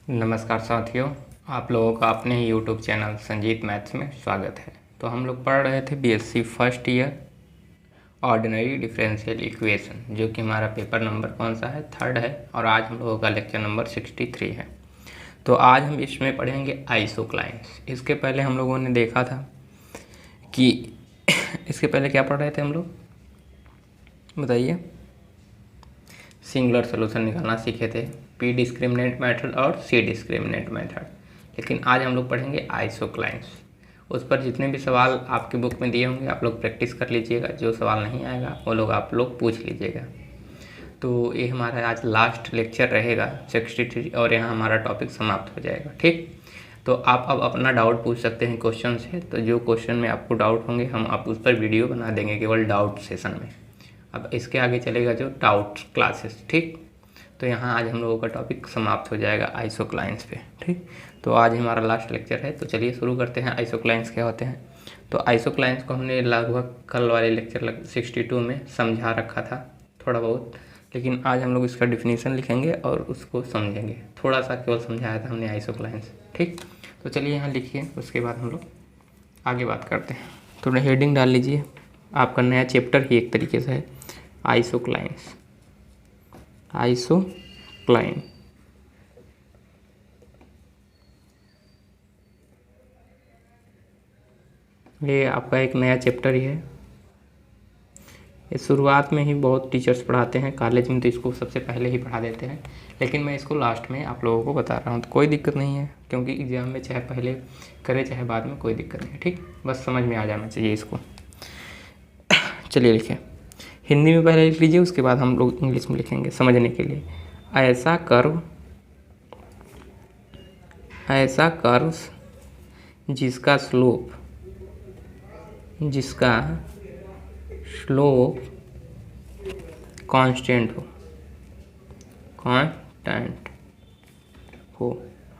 नमस्कार साथियों, आप लोगों का अपने ही यूट्यूब चैनल संजीत मैथ्स में स्वागत है। तो हम लोग पढ़ रहे थे BSc first year ordinary differential equation, जो कि हमारा पेपर नंबर कौन सा है, 3rd है। और आज हम लोगों का लेक्चर नंबर 63 है। तो आज हम इसमें पढ़ेंगे आइसोक्लाइन्स। इसके पहले हम लोगों ने देखा था कि इसके पहले क्या पढ़ रहे थे हम लोग, बताइए। सिंगुलर सोल्यूशन निकालना सीखे थे, पी डिस्क्रिमिनेंट मेथड और सी डिस्क्रिमिनेंट मेथड। लेकिन आज हम लोग पढ़ेंगे आइसोक्लाइन्स। उस पर जितने भी सवाल आपके बुक में दिए होंगे आप लोग प्रैक्टिस कर लीजिएगा। जो सवाल नहीं आएगा वो लोग आप लोग पूछ लीजिएगा। तो ये हमारा आज लास्ट लेक्चर रहेगा 63 और यहाँ हमारा टॉपिक समाप्त हो जाएगा। ठीक, तो आप अब अपना डाउट पूछ सकते हैं क्वेश्चन से। तो जो क्वेश्चन में आपको डाउट होंगे हम आप उस पर वीडियो बना देंगे केवल डाउट सेशन में। अब इसके आगे चलेगा जो डाउट क्लासेस। ठीक, तो यहाँ आज हम लोगों का टॉपिक समाप्त हो जाएगा आइसोक्लाइन्स पे। ठीक, तो आज हमारा लास्ट लेक्चर है। तो चलिए शुरू करते हैं। आइसोक्लाइन्स क्या होते हैं? तो आइसोक्लाइन्स को हमने लगभग कल वाले लेक्चर 62 में समझा रखा था थोड़ा बहुत, लेकिन आज हम लोग इसका डिफिनीशन लिखेंगे और उसको समझेंगे। थोड़ा सा केवल समझाया था हमने आइसोक्लाइन्स। ठीक, तो चलिए यहाँ लिखिए, उसके बाद हम लोग आगे बात करते हैं। तो हेडिंग डाल लीजिए, आपका नया चैप्टर ही एक तरीके से है आइसोक्लाइन्स। आइसोक्लाइन ये आपका एक नया चैप्टर ही है। ये शुरुआत में ही बहुत टीचर्स पढ़ाते हैं, कॉलेज में तो इसको सबसे पहले ही पढ़ा देते हैं, लेकिन मैं इसको लास्ट में आप लोगों को बता रहा हूँ। तो कोई दिक्कत नहीं है, क्योंकि एग्ज़ाम में चाहे पहले करे चाहे बाद में कोई दिक्कत नहीं है। ठीक, बस समझ में आ जाना चाहिए इसको। चलिए लिखें, हिंदी में पहले लिख लीजिए, उसके बाद हम लोग इंग्लिश में लिखेंगे समझने के लिए। ऐसा कर्व जिसका स्लोप कांस्टेंट हो।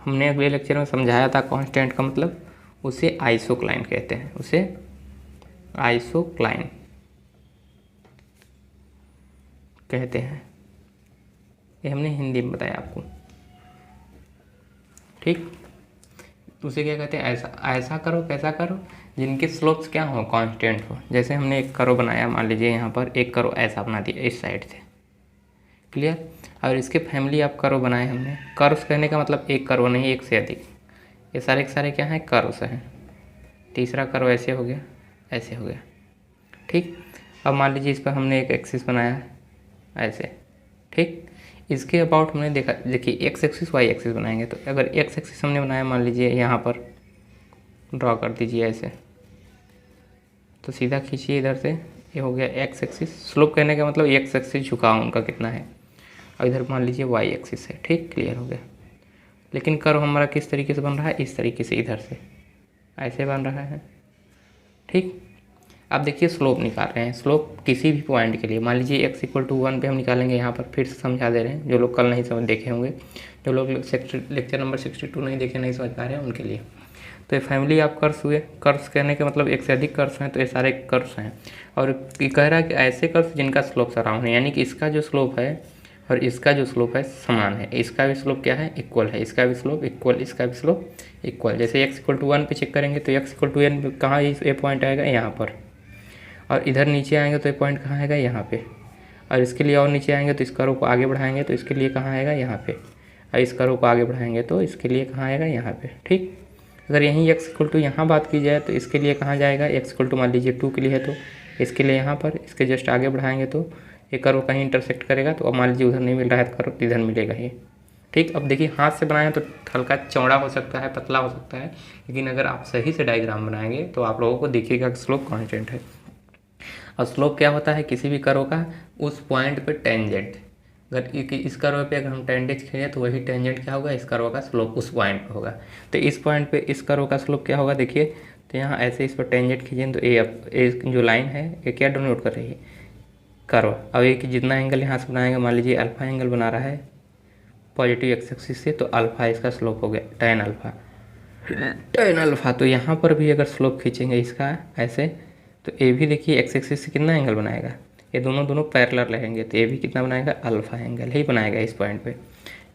हमने अगले लेक्चर में समझाया था कांस्टेंट का मतलब, उसे आइसोक्लाइन कहते हैं। उसे आइसोक्लाइन कहते हैं। ये हमने हिंदी में बताया आपको। ठीक, तो उसे क्या कहते हैं? ऐसा करो कैसा करो जिनके स्लोप्स क्या हो, कांस्टेंट हो। जैसे हमने एक करो बनाया, मान लीजिए यहाँ पर एक करो ऐसा बना दिया इस साइड से, क्लियर। और इसके फैमिली आप करो बनाए हमने। कर्व्स कहने का मतलब एक करो नहीं, एक से अधिक। ये सारे के सारे क्या हैं, कर्व्स हैं। तीसरा करो ऐसे हो गया, ऐसे हो गया। ठीक, अब मान लीजिए इस पर हमने एक एक्सिस बनाया है ऐसे। ठीक, इसके अबाउट हमने देखा, देखिए एक्स एक्सिस वाई एक्सिस बनाएंगे। तो अगर एक्स एक्सिस हमने बनाया, मान लीजिए यहाँ पर ड्रॉ कर दीजिए ऐसे, तो सीधा खींचिए इधर से, ये हो गया एक्स एक्सिस। स्लोप कहने का मतलब एक्स एक्सिस झुकाव उनका कितना है, और इधर मान लीजिए वाई एक्सिस है। ठीक, क्लियर हो गया। लेकिन कर्व हमारा किस तरीके से बन रहा है, इस तरीके से, इधर से ऐसे बन रहा है। ठीक, अब देखिए स्लोप निकाल रहे हैं। स्लोप किसी भी पॉइंट के लिए, मान लीजिए x = 1 पे हम निकालेंगे। यहाँ पर फिर से समझा दे रहे हैं, जो लोग कल नहीं समझ देखे होंगे, जो लोग लेक्चर नंबर 62 नहीं देखे, नहीं समझ पा रहे हैं, उनके लिए। तो ये फैमिली आप कर्व्स हुए। कर्व्स कहने के मतलब एक से अधिक कर्व्स हैं, तो ये सारे कर्व्स हैं। और ये कह रहा है कि ऐसे कर्व्स जिनका स्लोप सराउंड है, यानी कि इसका जो स्लोप है और इसका जो स्लोप है समान है। इसका भी स्लोप क्या है, इक्वल है। इसका भी स्लोप इक्वल, इसका भी स्लोप इक्वल। जैसे x = 1 पे चेक करेंगे तो x = n पे कहाँ ये पॉइंट आएगा, यहाँ पर। और इधर नीचे आएंगे तो ये पॉइंट कहाँ आएगा, यहाँ पे। और इसके लिए और नीचे आएंगे तो इस कर्व को आगे बढ़ाएंगे तो इसके लिए कहाँ आएगा, यहाँ पे। और इस कर्व को आगे बढ़ाएंगे तो इसके लिए कहाँ आएगा, यहाँ पे। ठीक, अगर यहीं x = यहाँ बात की जाए तो इसके लिए कहाँ जाएगा, x = मान लीजिए 2 के लिए है तो इसके लिए यहाँ पर। इसके जस्ट आगे बढ़ाएंगे तो ये कर्व कहीं इंटरसेक्ट करेगा, तो अब मान लीजिए उधर नहीं मिल रहा है तो कर्व इधर मिलेगा ये। ठीक, अब देखिए हाथ से बनाएं तो हल्का चौड़ा हो सकता है, पतला हो सकता है, लेकिन अगर आप सही से डायग्राम बनाएंगे तो आप लोगों को दिखेगा कि स्लोप कांस्टेंट है। और स्लोप क्या होता है किसी भी कर्व का, उस पॉइंट पे टेंजेंट। अगर इस कर्व पे अगर हम टेंजेंट खींचे तो वही टेंजेंट क्या होगा, इस कर्व का स्लोप उस पॉइंट पे होगा। तो इस पॉइंट पे इस कर्व का स्लोप क्या होगा, देखिए। तो यहाँ ऐसे इस पर टेंजेंट खींचें तो ये जो लाइन है ये क्या डिनोट कर रही है, कर्व। अब ये कि जितना एंगल यहाँ से बनाएंगे, मान लीजिए अल्फा एंगल बना रहा है पॉजिटिव एक्स एक्सिस से, तो अल्फा इसका स्लोप हो गया tan अल्फा। तो यहाँ पर भी अगर स्लोप खींचेंगे इसका ऐसे, तो ये भी देखिए एक्स एक्सिस से कितना एंगल बनाएगा, ये दोनों पैरेलल रहेंगे, तो ये भी कितना बनाएगा, अल्फा एंगल ही बनाएगा इस पॉइंट पे।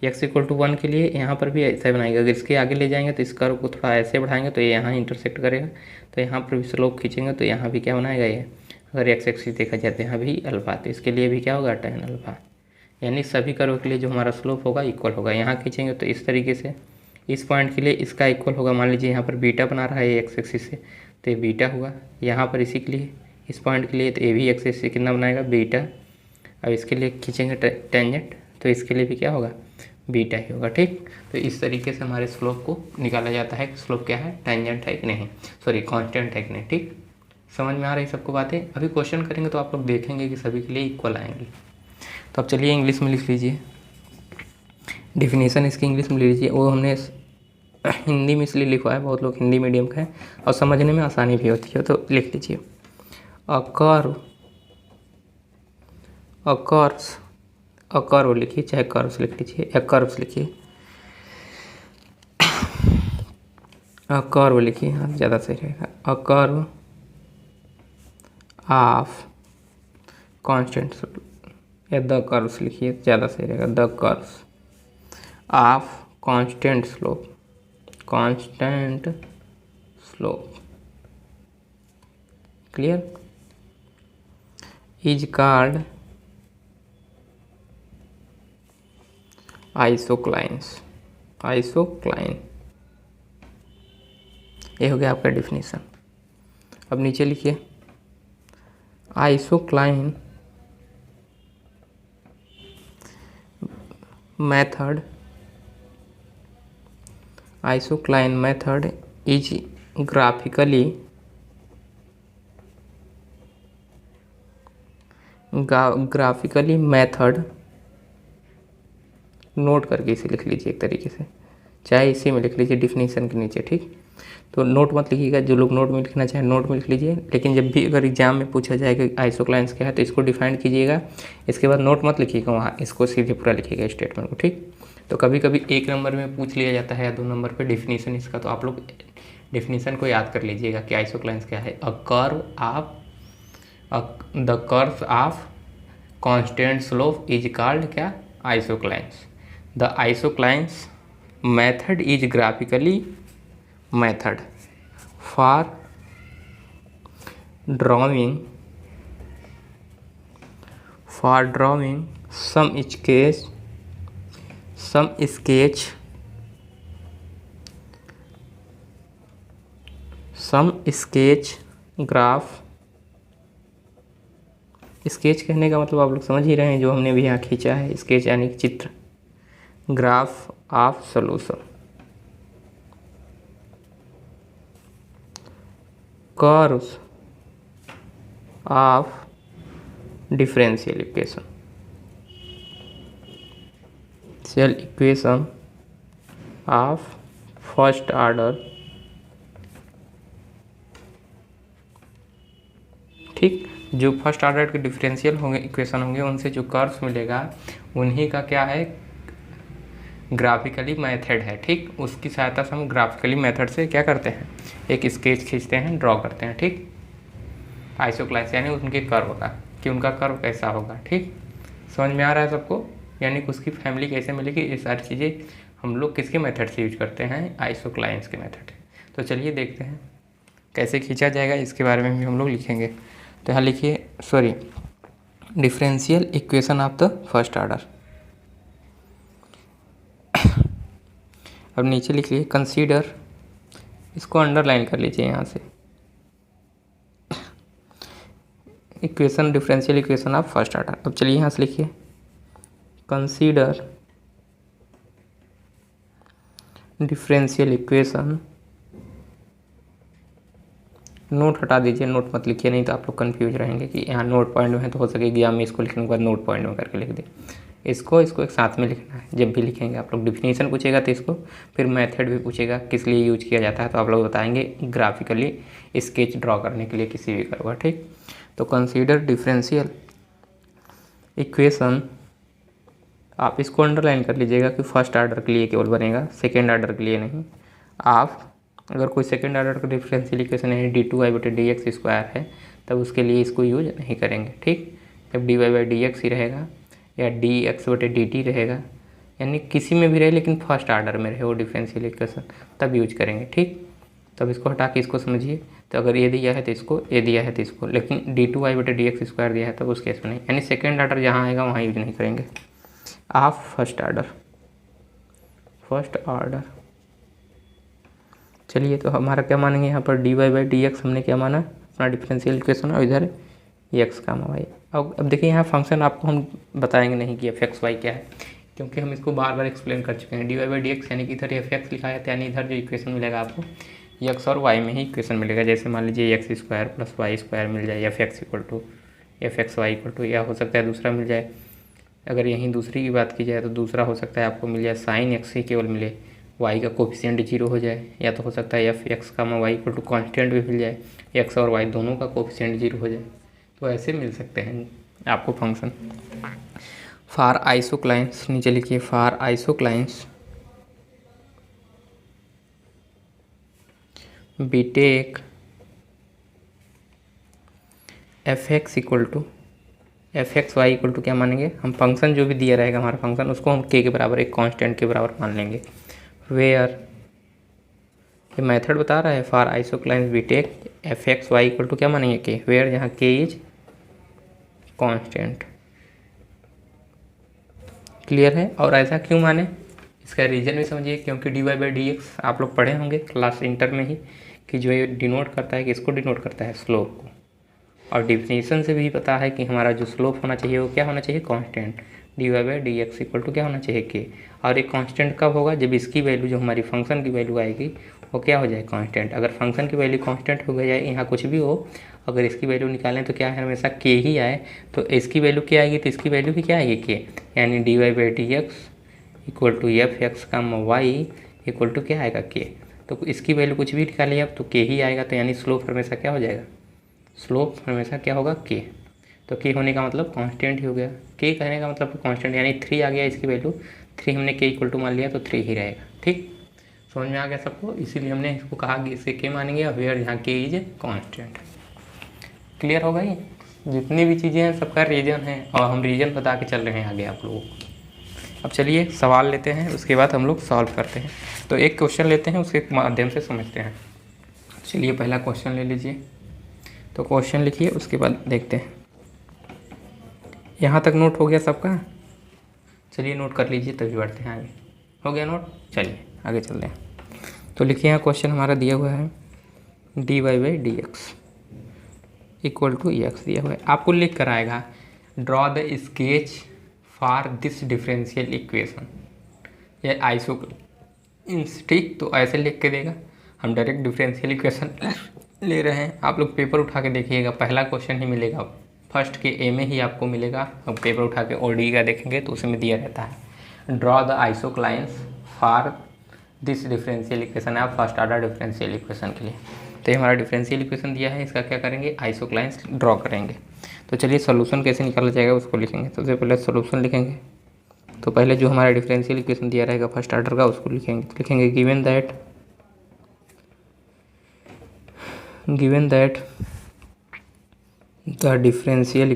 x इक्वल टू 1 के लिए यहाँ पर भी ऐसा बनाएगा। अगर इसके आगे ले जाएंगे तो इस कर्व को थोड़ा ऐसे बढ़ाएंगे तो ये यहाँ इंटरसेक्ट करेगा, तो यहाँ पर भी स्लोप खींचेंगे तो यहाँ भी क्या बनाएगा ये, अगर एक्स एक्सिस देखा जाए तो यहाँ भी अल्फा, तो इसके लिए भी क्या होगा tan अल्फा, यानी सभी कर्व के लिए जो हमारा स्लोप होगा इक्वल होगा। यहाँ खींचेंगे तो इस तरीके से इस पॉइंट के लिए इसका इक्वल होगा। मान लीजिए यहाँ पर बीटा बना रहा है एक्स एक्सिस से, तो ये बीटा हुआ। यहाँ पर इसी के लिए इस पॉइंट के लिए तो ये भी एक्स एक्सिस से कितना बनाएगा, बीटा। अब इसके लिए खींचेंगे टेंजेंट, तो इसके लिए भी क्या होगा, बीटा ही होगा। ठीक, तो इस तरीके से हमारे स्लोप को निकाला जाता है कि स्लोप क्या है, टेंजेंट है कि नहीं, सॉरी कांस्टेंट है कि नहीं। ठीक, समझ में आ रही सबको बातें। अभी क्वेश्चन करेंगे तो आप लोग देखेंगे कि सभी के लिए इक्वल आएंगे। तो अब चलिए इंग्लिश में लिख लीजिए, डेफिनेशन इसकी इंग्लिश में ले लीजिए। वो हमने हिंदी में इसलिए लिखवा है, बहुत लोग हिंदी मीडियम का है और समझने में आसानी भी होती है, तो लिख लीजिए अकर्व लिखिए, चाहे कर्व्स लिख लीजिए या कर्व्स लिखिए, अकर्व लिखिए, हाँ ज़्यादा सही रहेगा। अकर्व ऑफ कांस्टेंट या द कर्व्स लिखिए, ज़्यादा सही रहेगा। The curves of constant slope, constant slope, clear, is called isoclines, isocline. ये हो गया आपका डेफिनेशन। अब नीचे लिखिए isocline method, isocline method is graphically method, note करके इसे लिख लीजिए एक तरीके से, चाहे इसी में लिख लीजिए डिफिनीशन के नीचे। ठीक, तो नोट मत लिखिएगा, जो लोग नोट में लिखना चाहें नोट में लिख लीजिए, लेकिन जब भी अगर एग्जाम में पूछा जाए कि आइसोक्लाइंस क्या है तो इसको डिफाइन कीजिएगा, इसके बाद नोट मत लिखिएगा वहाँ, इसको सीधे पूरा लिखिएगा स्टेटमेंट को। ठीक, तो कभी कभी 1 नंबर में पूछ लिया जाता है या 2 नंबर पे डेफिनेशन इसका, तो आप लोग डेफिनेशन को याद कर लीजिएगा कि आइसोक्लाइंस क्या है। The curve of constant slope is called क्या, isoclines. The isoclines method is graphically method for drawing some sketch graph. Sketch कहने का मतलब आप लोग समझ ही रहे हैं, जो हमने भी यहाँ खींचा है, स्केच यानी चित्र, graph of solution, curves of differential equation of first order. ठीक, जो फर्स्ट ऑर्डर के डिफरेंशियल होंगे, इक्वेशन होंगे, उनसे जो कर्व्स मिलेगा उन्हीं का क्या है, ग्राफिकली मेथड है। ठीक, उसकी सहायता से हम ग्राफिकली मेथड से क्या करते हैं, एक स्केच खींचते हैं, ड्रॉ करते हैं। ठीक, आइसोक्लाइंस यानी उनके कर्व का, कि उनका कर्व कैसा होगा। ठीक, समझ में आ रहा है सबको, यानी कि उसकी फैमिली कैसे मिलेगी, ये सारी चीज़ें हम लोग किसके मेथड से यूज करते हैं, आइसोक्लाइंस के मेथड। तो चलिए देखते हैं कैसे खींचा जाएगा, इसके बारे में भी हम लोग लिखेंगे। तो यहाँ लिखिए, sorry, differential equation of the first order. अब नीचे लिख लीजिए कंसीडर, इसको अंडरलाइन कर लीजिए यहाँ से, equation, differential equation of first order. अब चलिए यहाँ से लिखिए कंसीडर डिफरेंशियल इक्वेशन, नोट हटा दीजिए, नोट मत लिखिए, नहीं तो आप लोग कंफ्यूज रहेंगे कि यहाँ नोट पॉइंट में है, तो हो सके एग्जाम में इसको लिखने के बाद नोट पॉइंट में करके लिख दे। इसको एक साथ में लिखना है। जब भी लिखेंगे आप लोग डिफिनीशन पूछेगा तो इसको, फिर मेथड भी पूछेगा किस लिए यूज किया जाता है, तो आप लोग बताएंगे ग्राफिकली स्केच ड्रॉ करने के लिए किसी भी कर्व का। ठीक, तो कंसीडर डिफरेंशियल इक्वेशन, आप इसको अंडरलाइन कर लीजिएगा कि फर्स्ट ऑर्डर के लिए केवल बनेगा, सेकेंड ऑर्डर के लिए नहीं। आप अगर कोई सेकेंड ऑर्डर का डिफरेंशियल इक्वेशन है d2y/dx² है, तब उसके लिए इसको यूज नहीं करेंगे। ठीक, जब dy/dx ही रहेगा या dx/dt रहेगा, यानी किसी में भी रहे लेकिन फर्स्ट ऑर्डर में रहे वो डिफरेंशियल इक्वेशन, तब यूज करेंगे। ठीक, तब इसको हटा के इसको समझिए। तो अगर ये दिया है तो इसको, ये दिया है तो इसको, लेकिन d2y/dx² दिया है तब उस केस में नहीं, यानी सेकेंड ऑर्डर जहाँ आएगा वहाँ यूज नहीं करेंगे आप। फर्स्ट ऑर्डर चलिए, तो हमारा क्या मानेंगे यहाँ पर dy/dx हमने क्या माना, अपना डिफरेंशियल इक्वेशन, और इधर x, y। अब देखिए यहाँ फंक्शन आपको हम बताएंगे नहीं कि f(x, y) क्या है, क्योंकि हम इसको बार बार एक्सप्लेन कर चुके हैं। dy/dx यानी कि इधर f(x) लिखा है, यानी इधर जो इक्वेशन मिलेगा आपको x और y में ही इक्वेशन मिलेगा। जैसे मान लीजिए x² + y² मिल जाए, f(x) या हो सकता है दूसरा मिल जाए। अगर यहीं दूसरी की बात की जाए तो दूसरा हो सकता है आपको मिल जाए sin x ही केवल मिले, y का कोफिशिएंट 0 हो जाए, या तो हो सकता है f(x, y) कांस्टेंट भी मिल जाए, x और y दोनों का कोफिशिएंट 0 हो जाए, तो ऐसे मिल सकते हैं आपको फंक्शन। फॉर आइसोक्लाइंस नीचे लिखिए, for isoclines we take f(x) y) क्या मानेंगे हम, फंक्शन जो भी दिया रहेगा हमारा फंक्शन, उसको हम k के बराबर, एक कांस्टेंट के बराबर मान लेंगे। वेयर, ये मेथड बता रहा है, for isoclines we take f(x, y) क्या मानेंगे k, वेयर जहाँ k इज कांस्टेंट। क्लियर है। और ऐसा क्यों माने, इसका रीज़न भी समझिए, क्योंकि dy/dx आप लोग पढ़े होंगे क्लास इंटर में ही कि जो ये डिनोट करता है, कि इसको डिनोट करता है स्लोप को, और डिफिनीशन से भी पता है कि हमारा जो स्लोप होना चाहिए वो क्या होना चाहिए, कांस्टेंट। dy/dx क्या होना चाहिए k, और एक कांस्टेंट कब होगा, जब इसकी वैल्यू, जो हमारी फंक्शन की वैल्यू आएगी वो क्या हो जाए, कांस्टेंट। अगर फंक्शन की वैल्यू कांस्टेंट हो जाए, यहाँ कुछ भी हो, अगर इसकी वैल्यू निकालें तो क्या है, हमेशा k ही आए, तो इसकी वैल्यू क्या आएगी, तो इसकी वैल्यू भी क्या आएगी k, यानी dy/dx f(x, y) क्या आएगा k। तो इसकी वैल्यू कुछ भी निकालिए अब तो k ही आएगा, तो यानी स्लोप हमेशा क्या हो जाएगा, स्लोप हमेशा क्या होगा, k। तो k होने का मतलब कांस्टेंट ही हो गया, k कहने का मतलब कांस्टेंट, यानी 3 आ गया इसकी वैल्यू, 3 हमने k मान लिया तो 3 ही रहेगा। ठीक, समझ में आ गया सबको, इसीलिए हमने इसको कहा कि इसे k मानेंगे, और वेयर यहाँ k इज कांस्टेंट। क्लियर होगा ये, जितनी भी चीज़ें हैं सबका रीजन है, और हम रीजन बता के चल रहे हैं आगे आप लोगों को। अब चलिए सवाल लेते हैं, उसके बाद हम लोग सॉल्व करते हैं। तो एक क्वेश्चन लेते हैं, उसके माध्यम से समझते हैं। चलिए पहला क्वेश्चन ले लीजिए, तो क्वेश्चन लिखिए, उसके बाद देखते हैं। यहाँ तक नोट हो गया सबका, चलिए नोट कर लीजिए तभी बढ़ते हैं आगे। हो गया नोट, चलिए आगे चलते हैं। तो लिखिए, यहाँ क्वेश्चन हमारा दिया हुआ है dy/dx = x दिया हुआ है, आपको लिख कर आएगा draw the sketch for this differential equation, ये आइसोक्लाइंस। ठीक, तो ऐसे लिख के देगा, हम डायरेक्ट डिफरेंशियल इक्वेशन ले रहे हैं। आप लोग पेपर उठा के देखिएगा, पहला क्वेश्चन ही मिलेगा, फर्स्ट के ए में ही आपको मिलेगा। अब पेपर उठा के OD का देखेंगे तो उसमें दिया रहता है draw the isoclines for this differential equation, आप फर्स्ट ऑर्डर डिफरेंशियल इक्वेशन के लिए। तो ये हमारा डिफरेंशियल इक्वेशन दिया है, इसका क्या करेंगे, आइसोक्लाइंस ड्रॉ करेंगे। तो चलिए सोल्यूशन कैसे निकाला जाएगा उसको लिखेंगे। सबसे पहले सोल्यूशन लिखेंगे, तो पहले जो हमारा डिफरेंशियल इक्वेशन दिया रहेगा फर्स्ट ऑर्डर का उसको लिखेंगे given that the differential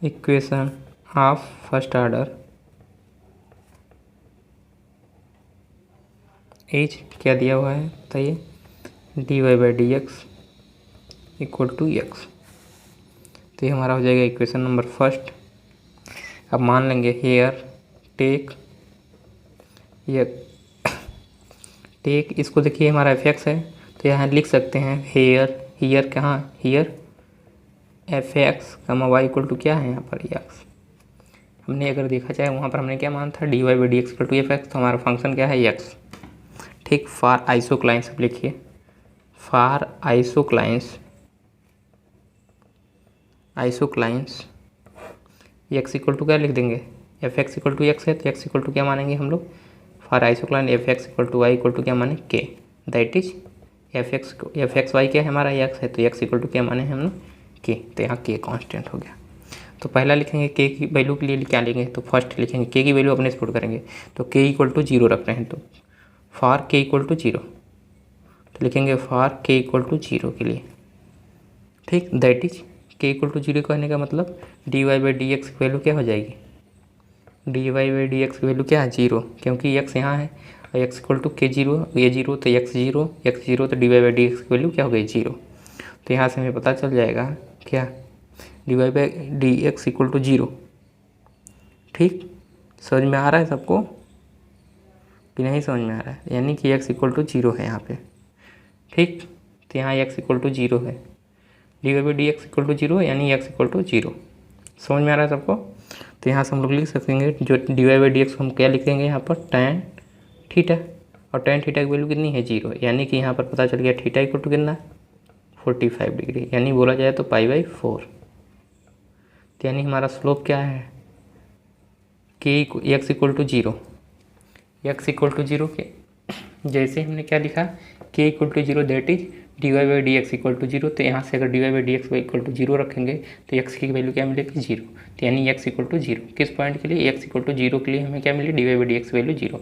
equation of first order as क्या दिया हुआ है, बताइए, dy/dx = x। तो ये हमारा हो जाएगा इक्वेशन नंबर फर्स्ट। अब मान लेंगे हेयर टेक इसको देखिए हमारा f(x) है, तो यहाँ लिख सकते हैं हेयर कहाँ, हेयर f(x, y) क्या है यहाँ पर x। हमने अगर देखा जाए वहाँ पर हमने क्या माना था, dy/dx = f(x), तो हमारा फंक्शन क्या है, x। ठीक, फॉर आइसोक्लाइंस अब लिखिए, फॉर आइसोक्लाइंस x = क्या लिख देंगे, f(x) = x है, तो x = क्या मानेंगे हम लोग, फॉर आइसोक्लाइंस f(x) = y = क्या माने, k, that is f(x, y) क्या है हमारा, x है, तो x = क्या माने हम लोग, k। तो यहाँ k कांस्टेंट हो गया। तो पहला लिखेंगे k की वैल्यू के लिए क्या लेंगे, तो फर्स्ट लिखेंगे k की वैल्यू अपने से पुट करेंगे, तो k = 0 रख रहे हैं, तो फॉर k = 0, तो लिखेंगे फॉर k = 0 के लिए। ठीक, that is k equal to zero कहने का मतलब d Y by D x की वैल्यू क्या हो जाएगी, d Y by D x की वैल्यू क्या है, जीरो, क्योंकि एक्स यहाँ है और x equal to k zero, ये जीरो तो एक्स जीरो तो d Y by D x की वैल्यू क्या हो गई, जीरो। तो यहाँ से हमें पता चल जाएगा क्या, D Y by D x equal to zero. ठीक, समझ में आ रहा है सबको कि नहीं समझ में आ रहा है, यानी कि एक्स इक्वल टू जीरो है यहाँ पे। ठीक, तो यहाँ एक्स इक्वल टू जीरो है, D Y by D x equal to zero यानी एक्स इक्वल टू जीरो। समझ में आ रहा है सबको। तो यहाँ से हम लोग लिख सकेंगे जो D Y by D X हम क्या लिखेंगे यहाँ पर, टैन थीटा, और टैन थीटा की वैल्यू कितनी है, जीरो, यानी कि यहाँ पर पता चल गया थीटा इक्वल टू कितना, 45 डिग्री, यानी बोला जाए तो पाई बाई 4। तो यानी हमारा स्लोप क्या है, K X equal to zero, X equal to zero के जैसे हमने क्या लिखा, K equal to zero that is D Y by D x equal to zero. तो यहाँ से अगर D Y by D x equal to zero रखेंगे तो एक्स की वैल्यू क्या मिलेगी, जीरो। तो यानी एक्स इक्वल टू जीरो किस पॉइंट के लिए, एक्स इक्वल टू जीरो के लिए हमें क्या मिली, d Y by D x value zero,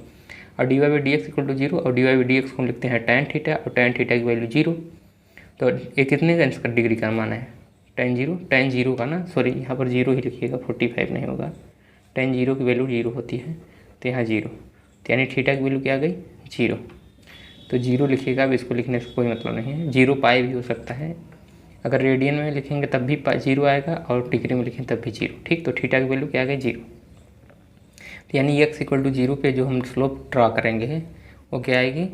और d Y by D x equal to zero और d Y by D x को हम लिखते हैं टैन थीटा, और टैन थीटा की वैल्यू जीरो। तो ये कितने अंश का डिग्री का माना है, टैन जीरो का ना, सॉरी यहाँ पर जीरो ही लिखिएगा, 45 नहीं होगा, टैन जीरो की वैल्यू जीरो होती है, तो यहाँ जीरो, तो यानी थीटा की वैल्यू क्या आ गई, जीरो। तो जीरो लिखिएगा, अब इसको लिखने से कोई मतलब नहीं है, जीरो पाई भी हो सकता है, अगर रेडियन में लिखेंगे तब भी जीरो आएगा और डिग्री में लिखेंगे तब भी जीरो। ठीक, तो थीटा की वैल्यू क्या आ गई, जीरो। तो यानी एक्स इक्वल टू जीरो पे जो हम स्लोप ड्रा करेंगे वो क्या आएगी,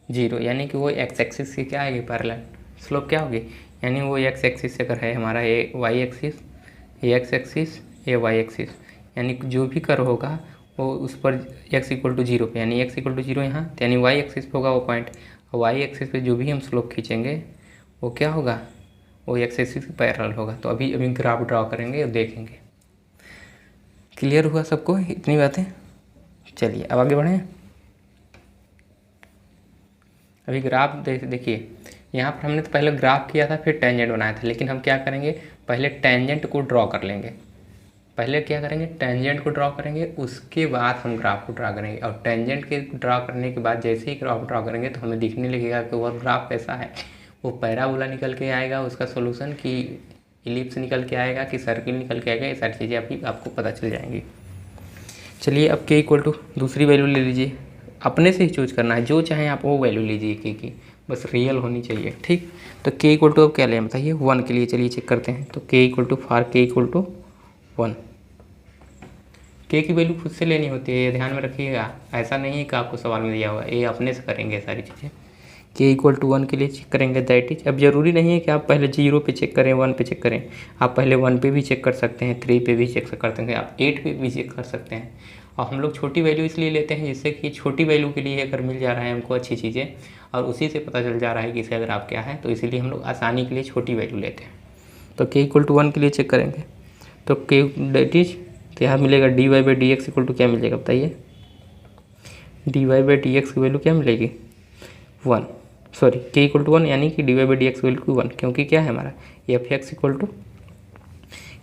जीरो, यानी कि वो एक्स एक्सिस की क्या आएगी, पैरेलल स्लोप क्या होगी, यानी वो एक्स एक्सिस अगर है हमारा ये वाई एक्सिस, ये एक्स एक्सिस, ये वाई एक्सिस, यानी जो भी कर्व होगा वो उस पर एक्स इक्वल टू जीरो पे, यानी एक्स इक्वल टू जीरो यहाँ, यानी वाई एक्सिस पे होगा वो पॉइंट, वाई एक्सिस पे जो भी हम स्लोप खींचेंगे वो क्या होगा, वो एक्स एक्सिस के पैरेलल होगा। तो अभी ग्राफ ड्रा करेंगे और देखेंगे। क्लियर हुआ सबको इतनी बातें। चलिए अब आगे बढ़ें। अभी ग्राफ देखिए, यहाँ पर हमने तो पहले ग्राफ किया था फिर टेंजेंट बनाया था, लेकिन हम क्या करेंगे, पहले टेंजेंट को ड्रॉ कर लेंगे, पहले क्या करेंगे, टेंजेंट को ड्रॉ करेंगे, उसके बाद हम ग्राफ को ड्रा करेंगे, और टेंजेंट के ड्रा करने के बाद जैसे ही ग्राफ ड्रा करेंगे तो हमें दिखने लगेगा कि वह ग्राफ कैसा है, वो पैराबोला निकल के आएगा उसका सोल्यूशन, कि इलिप्स निकल के आएगा, कि सर्किल निकल के आएगा, ये सारी चीज़ें आपको पता चल जाएंगी। चलिए अब के इक्वल टू दूसरी वैल्यू ले लीजिए, अपने से ही चूज करना है, जो चाहें आप वो वैल्यू लीजिए के की, बस रियल होनी चाहिए। ठीक, तो के इक्वल टू अब क्या लें बताइए, 1 के लिए चलिए चेक करते हैं। तो के इक्वल टू फार के इक्वल टू 1, के की वैल्यू खुद से लेनी होती है, ये ध्यान में रखिएगा, ऐसा नहीं है कि आपको सवाल में दिया हुआ है, ये अपने से करेंगे सारी चीज़ें। के इक्वल टू 1 के लिए चेक करेंगे दैट इज, अब ज़रूरी नहीं है कि आप पहले 0 पे चेक करें, 1 पे चेक करें, आप पहले 1 पे भी चेक कर सकते हैं, 3 पे भी चेक कर सकते हैं, आप 8 पे भी चेक कर सकते हैं। और हम लोग छोटी वैल्यू इसलिए लेते हैं जिससे कि छोटी वैल्यू के लिए अगर मिल जा रहा है हमको अच्छी चीज़ें और उसी से पता चल जा रहा है कि इसका ग्राफ क्या है, तो इसीलिए हम लोग आसानी के लिए छोटी वैल्यू लेते हैं। तो के इक्वल टू 1 के लिए चेक करेंगे, तो के दैट इज, तो यहाँ मिलेगा D Y by D x equal to क्या मिलेगा बताइए, D Y by D x की वैल्यू क्या मिलेगी, 1, सॉरी के इक्वल टू 1, यानी कि D Y by D x value 1, क्योंकि क्या है हमारा एफ एक्स इक्वल टू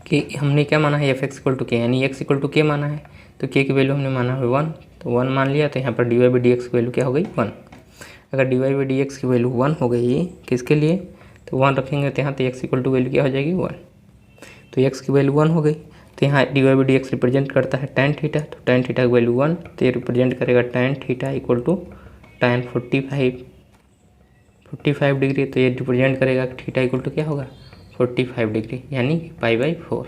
के, हमने क्या माना है, एफ एक्स इक्वल टू के, यानी एक्स इक्वल टू के माना है, तो के की वैल्यू हमने माना है 1, तो 1 मान लिया, तो यहाँ पर D Y by D x की वैल्यू क्या हो गई, 1। अगर D Y by D x की वैल्यू 1 हो गई किसके लिए, तो 1 रखेंगे तो यहाँ तो एक्स इक्वल टू वैल्यू क्या हो जाएगी 1, तो एक्स की वैल्यू 1 हो गई। तो यहाँ D Y by D X represent करता है टैन थीटा, तो टैन थीटा की वैल्यू 1, तो ये रिप्रेजेंट करेगा tan theta equal to tan 45 degree, तो ये रिप्रेजेंट करेगा थीटा इक्वल टू क्या होगा 45 डिग्री, यानी पाई बाई 4।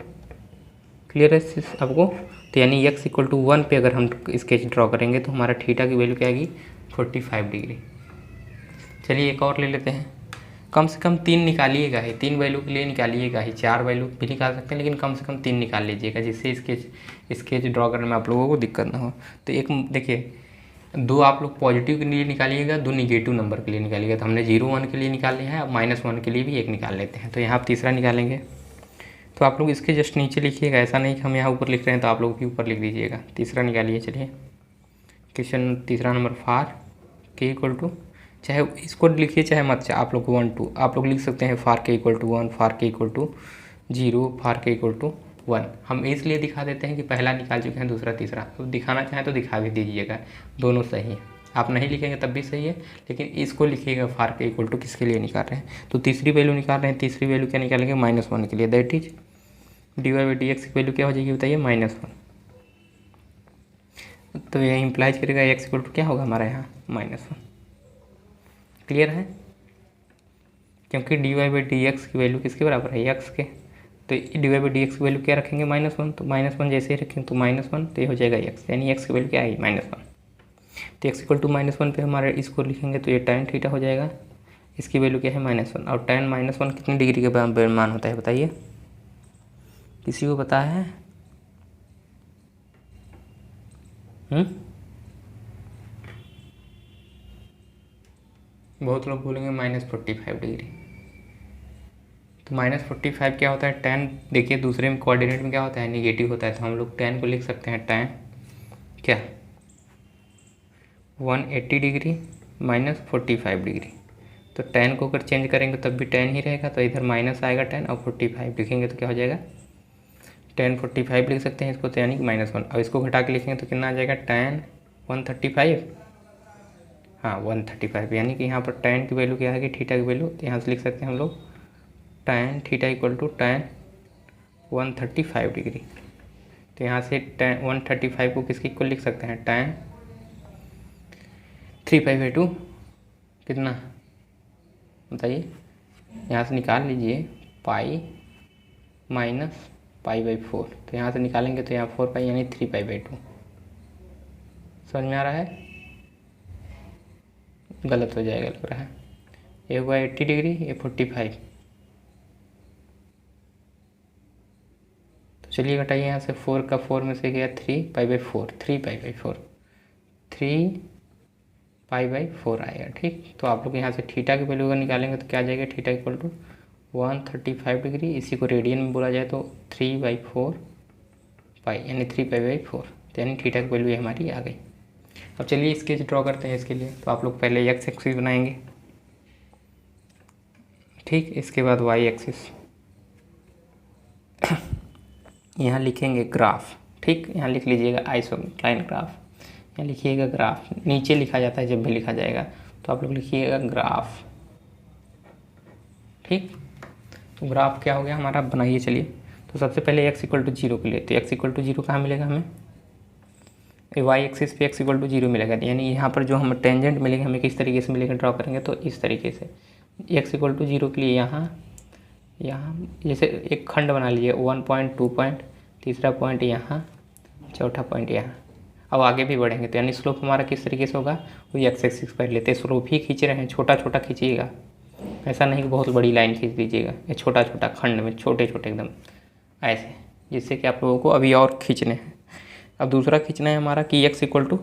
क्लियर है आपको। तो यानी एक्स इक्वल टू 1 पे अगर हम स्केच ड्रॉ करेंगे तो हमारा थीटा की वैल्यू क्या आएगी 45 डिग्री। चलिए एक और ले लेते हैं, कम से कम 3 निकालिएगा ही, 3 वैल्यू के लिए निकालिएगा ही, 4 वैल्यू भी निकाल सकते हैं लेकिन कम से कम 3 निकाल लीजिएगा, जिससे स्केच ड्रॉ करने में आप लोगों को दिक्कत ना हो। तो एक देखिए, 2 आप लोग पॉजिटिव के लिए निकालिएगा, 2 निगेटिव नंबर के लिए निकालिएगा। तो हमने 0 1 के लिए निकाल लिया है, अब -1 के लिए भी एक निकाल लेते हैं। तो यहाँ आप तीसरा निकालेंगे, तो आप लोग इसके जस्ट नीचे लिखिएगा, ऐसा नहीं कि हम यहाँ ऊपर लिख रहे हैं तो आप लोग भी ऊपर लिख दीजिएगा। तीसरा निकालिए, चलिए क्वेश्चन तीसरा नंबर, फार के इक्वल टू, चाहे इसको लिखिए चाहे मत, चाहे आप लोग 1 2 आप लोग लिख सकते हैं, फार के इक्वल टू 1, फार के इक्वल टू 0, फार के इक्वल टू 1। हम इसलिए दिखा देते हैं कि पहला निकाल चुके हैं, दूसरा तीसरा, तो दिखाना चाहें तो दिखा भी दीजिएगा, दोनों सही है। आप नहीं लिखेंगे तब भी सही है, लेकिन इसको लिखिएगा फार के इक्वल टू किसके लिए निकाल रहे हैं। तो तीसरी वैल्यू निकाल रहे हैं, तीसरी वैल्यू क्या निकालेंगे, -1 के लिए। That is dy by D x की वैल्यू क्या हो जाएगी बताइए, -1। तो यह इंप्लाइज करेगा x इक्वल टू क्या होगा हमारा यहाँ, -1। क्लियर है, क्योंकि dy बाई डी एक्स की वैल्यू किसके बराबर है, x के। तो dy बाई डी एक्स की वैल्यू क्या रखेंगे, -1। तो -1 जैसे ही रखेंगे तो -1, तो ये हो जाएगा x, यानी x की वैल्यू क्या आई, -1। तो x इक्वल टू -1 पे हमारे इसको लिखेंगे तो ये tan थीटा हो जाएगा। इसकी वैल्यू क्या है, -1। और tan -1 कितनी डिग्री के मान होता है बताइए, किसी को पता है? बहुत लोग बोलेंगे -45 डिग्री। तो -45 क्या होता है, tan देखिए दूसरे में कोऑर्डिनेट में क्या होता है, नेगेटिव होता है। तो हम लोग tan को लिख सकते हैं tan क्या, 180 डिग्री -45 डिग्री। तो tan को अगर चेंज करेंगे तब भी tan ही रहेगा, तो इधर माइनस आएगा tan, और 45 लिखेंगे तो क्या हो जाएगा, tan 45 लिख सकते हैं इसको, तो यानी कि -1। और इसको घटा के लिखेंगे तो कितना आ जाएगा, tan 135, हाँ 135, यानी कि यहाँ पर tan की वैल्यू क्या है कि थीटा की वैल्यू, तो यहाँ से लिख सकते हैं हम लोग tan theta equal to tan 135 degree. तो यहाँ से tan 135 को किसके इक्वल लिख सकते हैं, tan 3π/2 कितना बताइए, यहाँ से निकाल लीजिए पाई माइनस π/4। तो यहाँ से निकालेंगे तो यहाँ 4π यानी 3π/2। समझ में आ रहा है, गलत हो जाएगा लग रहा है। ये हुआ 80 डिग्री, ये 45। तो चलिए घटाइए यहाँ से, 4 का 4 में से गया 3π/4, 3π/4, 3π/4 आएगा। ठीक, तो आप लोग यहाँ से थीटा की वैल्यू अगर निकालेंगे तो क्या आ जाएगा, थीटा इक्वल टू 135 डिग्री। इसी को रेडियन में बोला जाए तो 3/4 पाई, यानी 3π/4। तो यानी थीटा की वैल्यू हमारी आ गई। अब चलिए स्केच ड्रॉ करते हैं इसके लिए। तो आप लोग पहले एक्स एक्सिस बनाएंगे, ठीक, इसके बाद वाई एक्सिस। यहाँ लिखेंगे ग्राफ, ठीक, यहाँ लिख लीजिएगा आइसोक्लाइन ग्राफ। यहाँ लिखिएगा ग्राफ, नीचे लिखा जाता है जब भी लिखा जाएगा, तो आप लोग लिखिएगा ग्राफ। ठीक, तो ग्राफ क्या हो गया हमारा, बनाइए चलिए। तो सबसे पहले x इक्वल टू 0 के लिए, तो x इक्वल टू 0 कहाँ मिलेगा हमें, वाई एक्सिस पे x इक्वल टू 0 मिलेगा। यानी यहाँ पर जो हम टेंजेंट मिलेगा हमें किस तरीके से मिलेगा, ड्रॉ करेंगे तो इस तरीके से। x इक्वल टू 0 के लिए यहाँ जैसे एक खंड बना लीजिए, 1 पॉइंट, 2 पॉइंट, तीसरा पॉइंट यहाँ, चौथा पॉइंट यहाँ। अब आगे भी बढ़ेंगे तो यानी स्लोप हमारा किस तरीके से होगा, वही एक्स एक्सिस पर लेते, स्लोप ही खींच रहे हैं, छोटा छोटा खींचिएगा, ऐसा नहीं कि बहुत बड़ी लाइन खींच दीजिएगा, ये छोटा छोटा खंड में छोटे छोटे एकदम ऐसे, जिससे कि आप लोगों को अभी और खींचने हैं। अब दूसरा खींचना है हमारा कि x इक्वल टू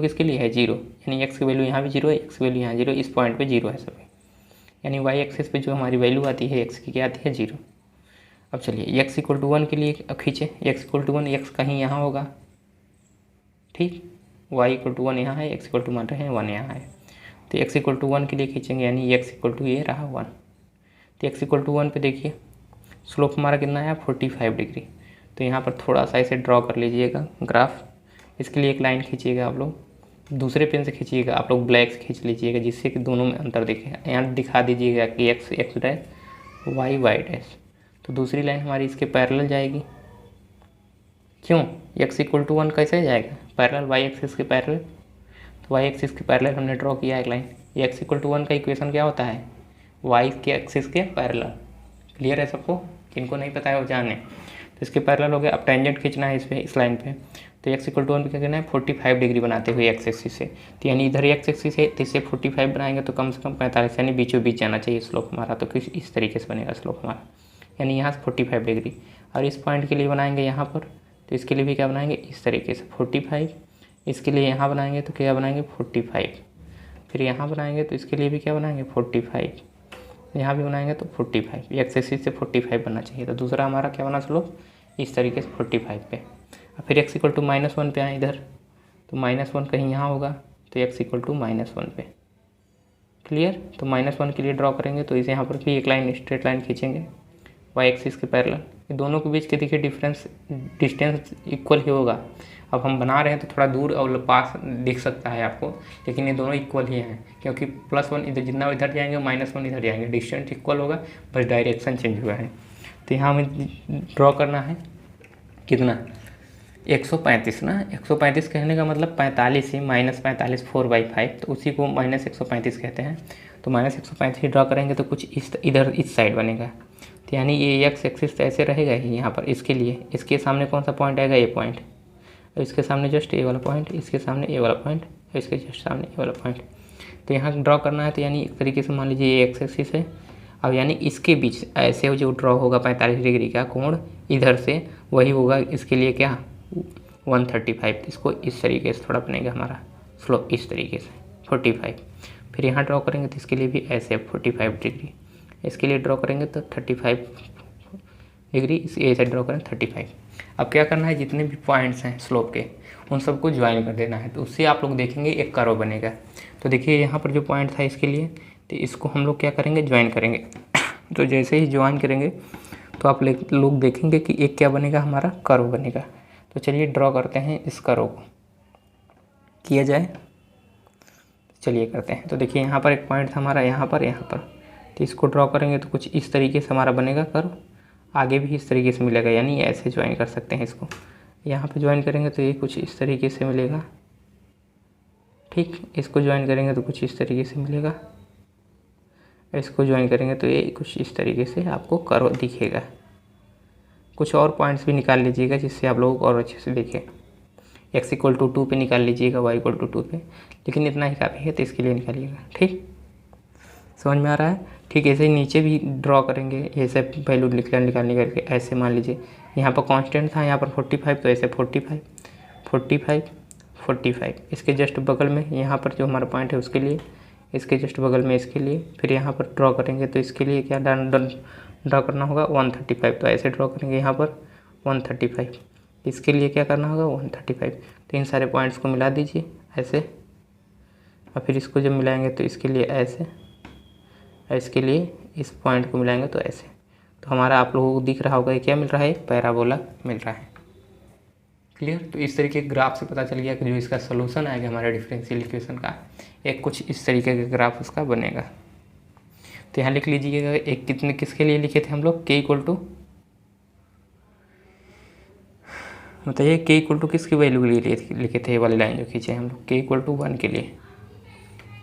किसके लिए है, 0, यानी x की वैल्यू यहाँ भी 0 है, x की वैल्यू यहाँ 0, इस पॉइंट पे 0 है सभी, यानी y एक्सिस पे जो हमारी वैल्यू आती है x की क्या आती है, 0। अब चलिए x इक्वल टू 1 के लिए अब खींचे, x इक्वल टू 1, x कहीं यहाँ होगा, ठीक, y इक्वल टू 1 यहाँ है, x इक्वल टू मान रहे हैं 1 यहाँ है। तो x इक्वल टू 1 के लिए खींचेंगे, यानी x इक्वल टू ये रहा 1। तो x इक्वल टू 1 पे देखिए स्लोप हमारा कितना है, 45 डिग्री। तो यहाँ पर थोड़ा सा इसे ड्रॉ कर लीजिएगा ग्राफ। इसके लिए एक लाइन खींचिएगा आप लोग, दूसरे पेन से खींचिएगा, आप लोग ब्लैक से खींच लीजिएगा जिससे कि दोनों में अंतर दिखेगा। यहाँ दिखा दीजिएगा कि x डैश, y डैश। तो दूसरी लाइन हमारी इसके पैरेलल जाएगी, क्यों, x इक्वल टू 1 कैसे जाएगा, पैरेलल y एक्सिस के पैरेलल। तो y एक्सिस के पैरेलल हमने ड्रॉ किया एक लाइन। x इक्वल टू 1 का इक्वेशन क्या होता है, y के एक्सिस के पैरेलल। क्लियर है सबको, किनको नहीं पता है वो जाने। तो इसके पैरेलल हो गया। अब टेंजेंट खींचना है इस लाइन पे, तो x इक्वल टू 1 पे क्या करना है, 45 डिग्री बनाते हुए x एक्सिस से। तो यानी इधर x एक्सिस है तो इससे 45 बनाएंगे तो कम से कम 45, यानी बीचों बीच जाना चाहिए स्लोप हमारा। तो कुछ इस तरीके से बनेगा स्लोप हमारा, यानी यहाँ से 45 डिग्री। और इस पॉइंट के लिए बनाएंगे यहाँ पर, तो इसके लिए भी क्या बनाएंगे, इस तरीके से 45। इसके लिए यहाँ बनाएंगे तो क्या बनाएंगे, 45। फिर यहाँ बनाएंगे तो इसके लिए भी क्या बनाएंगे, 45। यहाँ भी बनाएंगे तो 45, एक्स एक्सिस से 45 बनना चाहिए। तो दूसरा हमारा क्या बना स्लोप, इस तरीके से 45 पे। और फिर x इक्वल टू -1 पे आए इधर, तो -1 कहीं यहाँ होगा, तो x इक्वल टू -1 पे। क्लियर, तो -1 के लिए ड्रॉ करेंगे तो इसे यहाँ पर भी एक लाइन स्ट्रेट लाइन खींचेंगे y एक्सिस के पैरेलल। ये दोनों के बीच के देखिए डिस्टेंस इक्वल ही होगा। अब हम बना रहे हैं तो थोड़ा दूर और पास दिख सकता है आपको, लेकिन ये दोनों इक्वल ही हैं, क्योंकि +1 इधर जितना इधर जाएंगे -1 इधर जाएंगे, डिस्टेंस इक्वल होगा, बस डायरेक्शन चेंज हुआ है। तो यहाँ हमें ड्रॉ करना है कितना, 135 ना। 135 कहने का मतलब 45 ही, -45 4/5, तो उसी को -135 कहते हैं। तो -135 ड्रॉ करेंगे तो कुछ इधर इस साइड बनेगा। तो यानी ये एक्स एक्सिस ऐसे रहेगा ही यहाँ पर। इसके लिए इसके सामने कौन सा पॉइंट आएगा, ये पॉइंट, और इसके सामने जस्ट ए वाला पॉइंट, इसके सामने ए वाला पॉइंट, और इसके जस्ट सामने ए वाला पॉइंट। तो यहाँ ड्रॉ करना है। तो यानी एक तरीके से मान लीजिए ये एक्स एक्सिस है। अब यानी इसके बीच ऐसे जो ड्रॉ होगा 45 डिग्री का कोण इधर से, वही होगा इसके लिए क्या 135। इसको इस तरीके से थोड़ा बनेगा हमारा स्लोप, इस तरीके से 45। फिर यहाँ ड्रॉ करेंगे तो इसके लिए भी ऐसे 45 डिग्री, इसके लिए ड्रॉ करेंगे तो 35 डिग्री, इस ए से ड्रॉ करें 35। अब क्या करना है, जितने भी पॉइंट्स हैं स्लोप के उन सबको ज्वाइन कर देना है। तो उससे आप लोग देखेंगे एक कर्व बनेगा। तो देखिए यहाँ पर जो पॉइंट था इसके लिए, तो इसको हम लोग क्या करेंगे, ज्वाइन करेंगे। तो जैसे ही ज्वाइन करेंगे तो आप लोग देखेंगे कि एक क्या बनेगा, हमारा कर्व बनेगा। तो चलिए ड्रॉ करते हैं इस कर्व को, किया जाए, चलिए करते हैं। तो देखिए यहाँ पर एक पॉइंट था हमारा, यहाँ पर, तो इसको ड्रॉ करेंगे तो कुछ इस तरीके से हमारा बनेगा कर्व। आगे भी इस तरीके से मिलेगा, यानी ऐसे ज्वाइन कर सकते हैं इसको। यहाँ पे ज्वाइन करेंगे तो ये कुछ इस तरीके से मिलेगा, ठीक। इसको ज्वाइन करेंगे तो कुछ इस तरीके से मिलेगा, इसको ज्वाइन करेंगे तो ये कुछ इस तरीके से आपको कर्व दिखेगा। कुछ और पॉइंट्स भी निकाल लीजिएगा जिससे आप लोगों को और अच्छे से दिखे। x = 2 पे निकाल लीजिएगा, y = 2 पे, लेकिन इतना ही काफ़ी है तो इसके लिए निकालिएगा, ठीक। समझ में आ रहा है, ठीक। ऐसे ही नीचे भी ड्रॉ करेंगे, ये सब वैल्यू निकालने करके ऐसे मान लीजिए यहाँ पर कांस्टेंट था, यहाँ पर 45, तो ऐसे 45 45 45। इसके जस्ट बगल में यहाँ पर जो हमारा पॉइंट है उसके लिए, इसके जस्ट बगल में इसके लिए, फिर यहाँ पर ड्रॉ करेंगे तो इसके लिए क्या ड्रॉ करना होगा 135। तो ऐसे ड्रॉ करेंगे यहाँ पर 135, इसके लिए क्या करना होगा 135। तो इन सारे पॉइंट्स को मिला दीजिए ऐसे, और फिर इसको जब मिलाएंगे तो इसके लिए ऐसे, इसके लिए इस पॉइंट को मिलाएंगे तो ऐसे। तो हमारा आप लोगों को दिख रहा होगा ये क्या मिल रहा है, पैराबोला मिल रहा है। क्लियर। तो इस तरीके के ग्राफ से पता चल गया कि जो इसका सोल्यूशन आएगा हमारे डिफरेंशियल इक्वेशन का, एक कुछ इस तरीके का ग्राफ उसका बनेगा। तो यहाँ लिख लीजिएगा, एक किसके लिए लिखे थे हम लोग, k = बताइए k = किसकी वैल्यू के लिए लिखे थे, ये वाली लाइन जो खींचे हम लोग, k = 1 के लिए,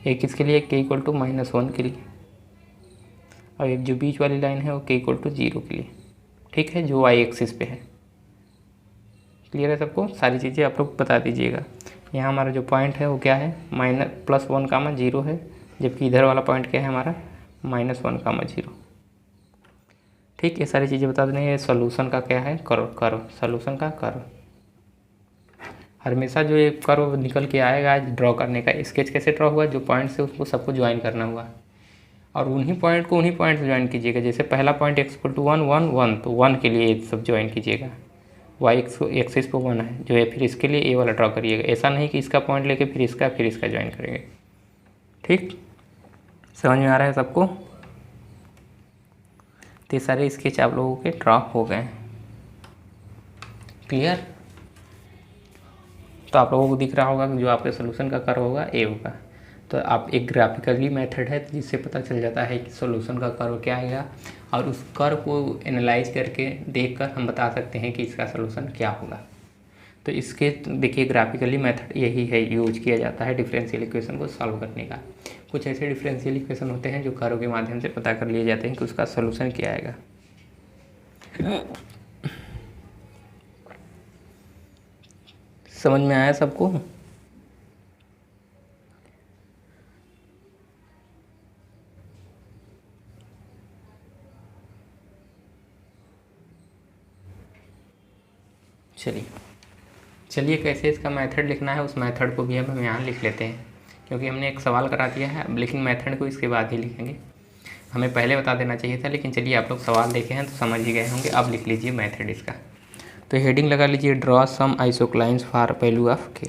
एक किसके लिए, k = -1 के लिए, और एक जो बीच वाली लाइन है वो k = 0 के लिए, ठीक है, जो y एक्सिस पे है। क्लियर है सबको, सारी चीज़ें आप लोग बता दीजिएगा। यहाँ हमारा जो पॉइंट है वो क्या है, +1, 0 है, जबकि इधर वाला पॉइंट क्या है हमारा -1, 0, ठीक। ये सारी चीज़ें बता देंगे। सॉल्यूशन का क्या है, कर्व, सॉल्यूशन का कर्व। हमेशा जो ये कर्व निकल के आएगा ड्रॉ करने का, स्केच कैसे ड्रॉ हुआ, जो पॉइंट से उसको सबको ज्वाइन करना हुआ, और उन्हीं पॉइंट को उन्हीं पॉइंट से ज्वाइन कीजिएगा। जैसे पहला पॉइंट x = 1 1 1, तो 1 के लिए सब ज्वाइन कीजिएगा, y एक्सिस पे 1 है जो है, फिर इसके लिए ए वाला ड्रॉ करिएगा। ऐसा नहीं कि इसका पॉइंट लेके फिर इसका ज्वाइन करेंगे, ठीक। समझ में आ रहा है सबको। तो ये सारे स्केच आप लोगों के ड्रॉ हो गए, क्लियर। तो आप लोगों को दिख रहा होगा कि जो आपके सोल्यूशन का कर्व होगा ए होगा। तो आप एक ग्राफिकली मेथड है जिससे पता चल जाता है कि सोल्यूशन का कर्व क्या आएगा, और उस कर्व को एनालाइज करके देखकर हम बता सकते हैं कि इसका सोल्यूशन क्या होगा। तो इसके देखिए ग्राफिकली मेथड यही है, यूज किया जाता है डिफरेंशियल इक्वेशन को सॉल्व करने का। कुछ ऐसे डिफरेंशियल इक्वेशन होते हैं जो कर्व के माध्यम से पता कर लिए जाते हैं कि उसका सोल्यूशन क्या आएगा। समझ में आया सबको। चलिए कैसे इसका मेथड लिखना है, उस मेथड को भी अब हम यहाँ लिख लेते हैं, क्योंकि हमने एक सवाल करा दिया है। अब लेकिन मेथड को इसके बाद ही लिखेंगे, हमें पहले बता देना चाहिए था, लेकिन चलिए आप लोग सवाल देखे हैं तो समझ ही गए होंगे। अब लिख लीजिए मेथड इसका। तो हेडिंग लगा लीजिए, draw some isoclines for value of k।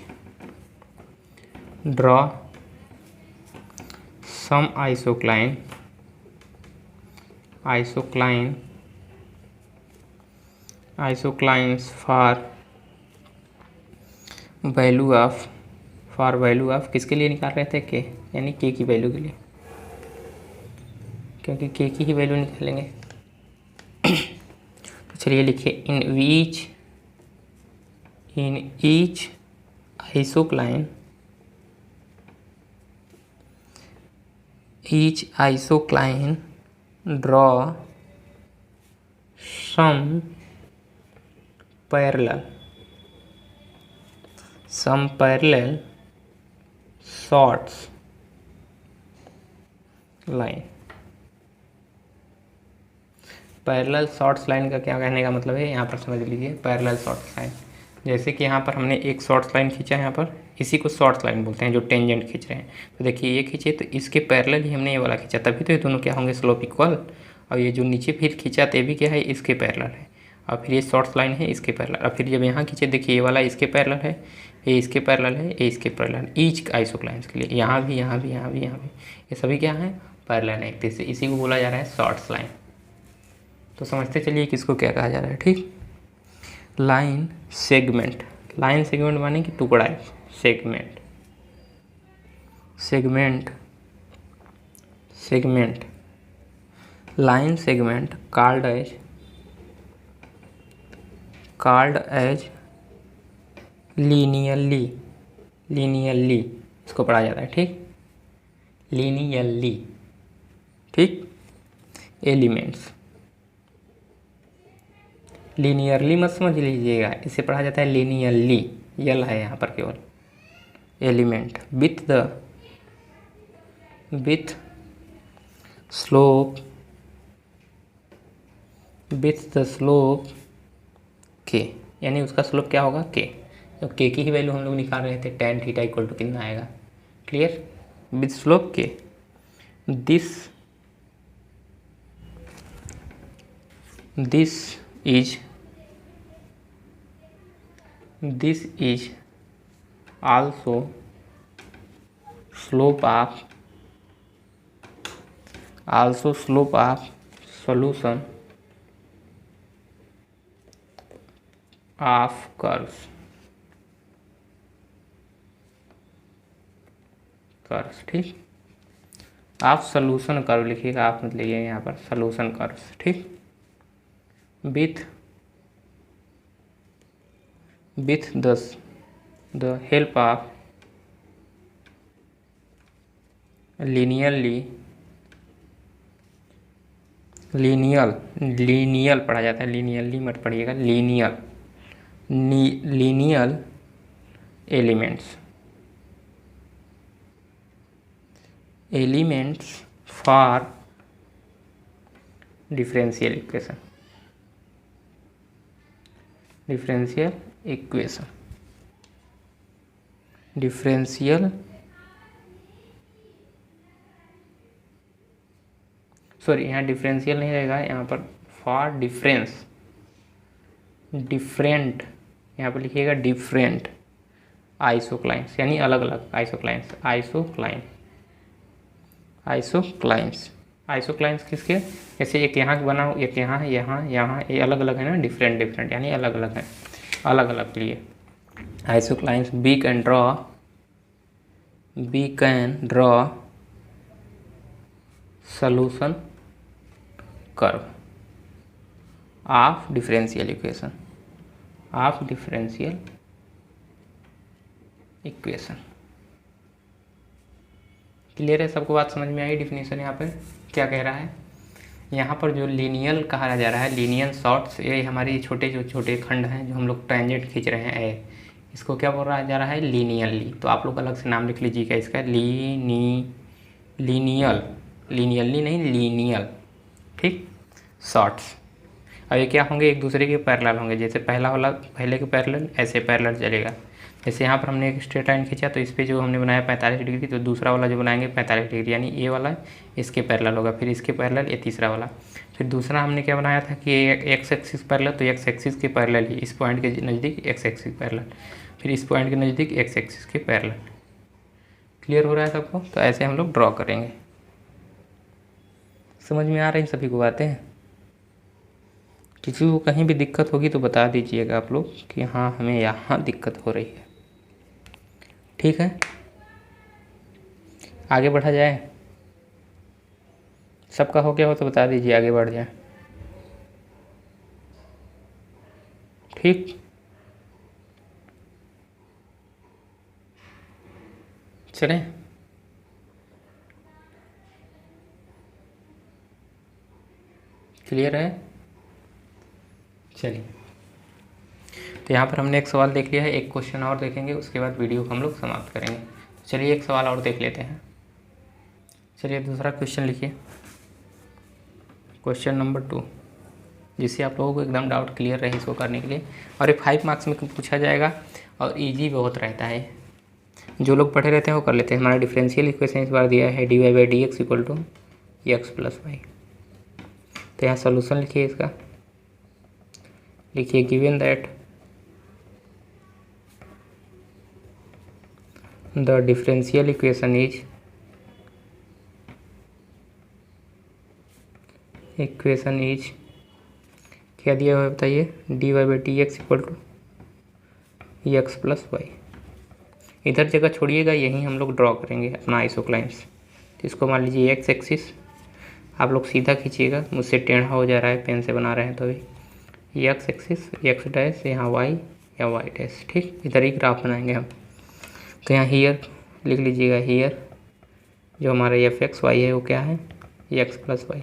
Draw some isocline isoclines for value of किसके लिए निकाल रहे थे, के, यानी के की वैल्यू के लिए, क्योंकि के की ही वैल्यू निकालेंगे। तो चलिए लिखिए in each isocline draw some parallel short line। Parallel shorts line का क्या कहने का मतलब है, यहाँ पर समझ लीजिए। पैरेलल शॉर्ट्स लाइन, जैसे कि यहाँ पर हमने एक शॉर्ट्स लाइन खींचा है, यहाँ पर इसी को शॉर्ट्स लाइन बोलते हैं, जो टेंजेंट खींच रहे हैं। तो देखिए ये खींचे तो इसके पैरेलल ही हमने ये वाला खींचा, तभी तो ये दोनों क्या होंगे, स्लोप इक्वल। और ये जो नीचे फिर खींचा तो ये भी क्या है, इसके पैरेलल है। और फिर ये शॉर्ट्स लाइन है इसके पैरेलल। और फिर जब यहाँ खींचे देखिए ये वाला इसके पैरेलल है, ये इसके पैरेलल है, ये इसके पैरेलल, ईच आइसोक्लाइंस के लिए यहाँ भी ये सभी क्या है, पैरेलल है एक तरह से। इसी को बोला जा रहा है शॉर्ट्स लाइन। तो समझते चलिए किसको क्या कहा जा रहा है, ठीक। लाइन सेगमेंट माने कि टुकड़ा है, segment line segment called as linearly इसको पढ़ा जाता है, ठीक। लीनियरली, ठीक। एलिमेंट्स लीनियरली मत समझ लीजिएगा, इसे पढ़ा जाता है लीनियरली, यल है यहाँ पर केवल। एलिमेंट विथ स्लोप के, यानी उसका स्लोप क्या होगा, के। तो के की ही वैल्यू हम लोग निकाल रहे थे, tan थीटा इक्वल टू कितना आएगा, क्लियर। विथ स्लोप के, this is also slope of solution of curves, ठीक। आप सॉल्यूशन कर्व लिखिएगा, आप मत लिखिएगा यहाँ पर, सॉल्यूशन कर्व्स, ठीक। with the help of lineal पढ़ा जाता है, लीनियरली मत पढ़िएगा, lineal elements for differential equation, sorry यहाँ डिफरेंशियल नहीं रहेगा, यहाँ पर फॉर डिफरेंट, यहाँ पर लिखिएगा डिफरेंट आइसोक्लाइंस, यानी अलग अलग आइसोक्लाइंस किसके, जैसे एक यहाँ बना हो, एक यहाँ, ये अलग अलग है ना, डिफरेंट यानी अलग अलग है, अलग अलग के लिए isoclines. We can draw solution curve of differential equation, clear है, सबको बात समझ में आई। डिफिनीशन यहाँ पे क्या कह रहा है, यहाँ पर जो लीनियल कहा जा रहा है, लीनियल शॉर्ट्स, ये हमारे छोटे खंड हैं जो हम लोग टेंजेंट खींच रहे हैं, इसको क्या बोल रहा जा रहा है, लीनियरली। तो आप लोग अलग से नाम लिख लीजिएगा इसका, लीनियरली नहीं, लीनियल, ठीक, शॉर्ट्स। और ये क्या होंगे, एक दूसरे के पैरेलल होंगे, जैसे पहले के पैरेलल, ऐसे पैरेलल चलेगा। जैसे यहाँ पर हमने एक स्ट्रेट लाइन खींचा तो इस पर जो हमने बनाया 45 डिग्री, तो दूसरा वाला जो बनाएंगे 45 डिग्री, यानी ये वाला इसके पैरेलल होगा, फिर इसके पैरेलल ये तीसरा वाला। फिर दूसरा हमने क्या बनाया था कि एक्स एक्सिस पैरेलल, तो एक्स एक्सिस के पैरेलल ही, इस पॉइंट के नज़दीक एक्स एक्सिस पैरेलल, फिर इस पॉइंट के नज़दीक एक्स एक्सिस के पैरेलल। क्लियर हो रहा है सबको। तो ऐसे हम लोग ड्रॉ करेंगे। समझ में आ रही सभी को बातें? किसी को कहीं भी दिक्कत होगी तो बता दीजिएगा आप लोग कि हाँ हमें यहाँ दिक्कत हो रही है। ठीक है, आगे बढ़ा जाए। सबका हो गया हो तो बता दीजिए, आगे बढ़ जाए। ठीक, चलें। क्लियर है? चलिए, तो यहाँ पर हमने एक सवाल देख लिया है, एक क्वेश्चन और देखेंगे, उसके बाद वीडियो को हम लोग समाप्त करेंगे। चलिए एक सवाल और देख लेते हैं। चलिए दूसरा क्वेश्चन लिखिए, क्वेश्चन नंबर 2, जिससे आप लोगों को एकदम डाउट क्लियर रहे इसको करने के लिए। और ये 5 मार्क्स में पूछा जाएगा और इजी बहुत रहता है। जो लोग पढ़े रहते हैं वो कर लेते हैं। हमारा डिफरेंशियल इक्वेशन इस बार दिया है dy/dx equal to x + y। तो यहाँ सोल्यूशन लिखिए इसका, लिखिए given that the differential equation is क्या दिया हुआ है बताइए, dy/dx equal to x + y। इधर जगह छोड़िएगा, यहीं हम लोग ड्रॉ करेंगे अपना आइसोक्लाइन्स। तो इसको मान लीजिए x एक्सिस, आप लोग सीधा खींचिएगा, मुझसे टेढ़ा हो जा रहा है, पेन से बना रहे हैं तो अभी। x एक्सिस x डैश, यहाँ y या y डैश। ठीक, इधर ही ग्राफ बनाएंगे हम। तो यहाँ हीयर लिख लीजिएगा, हीयर जो हमारा fx y है वो क्या है, x + y।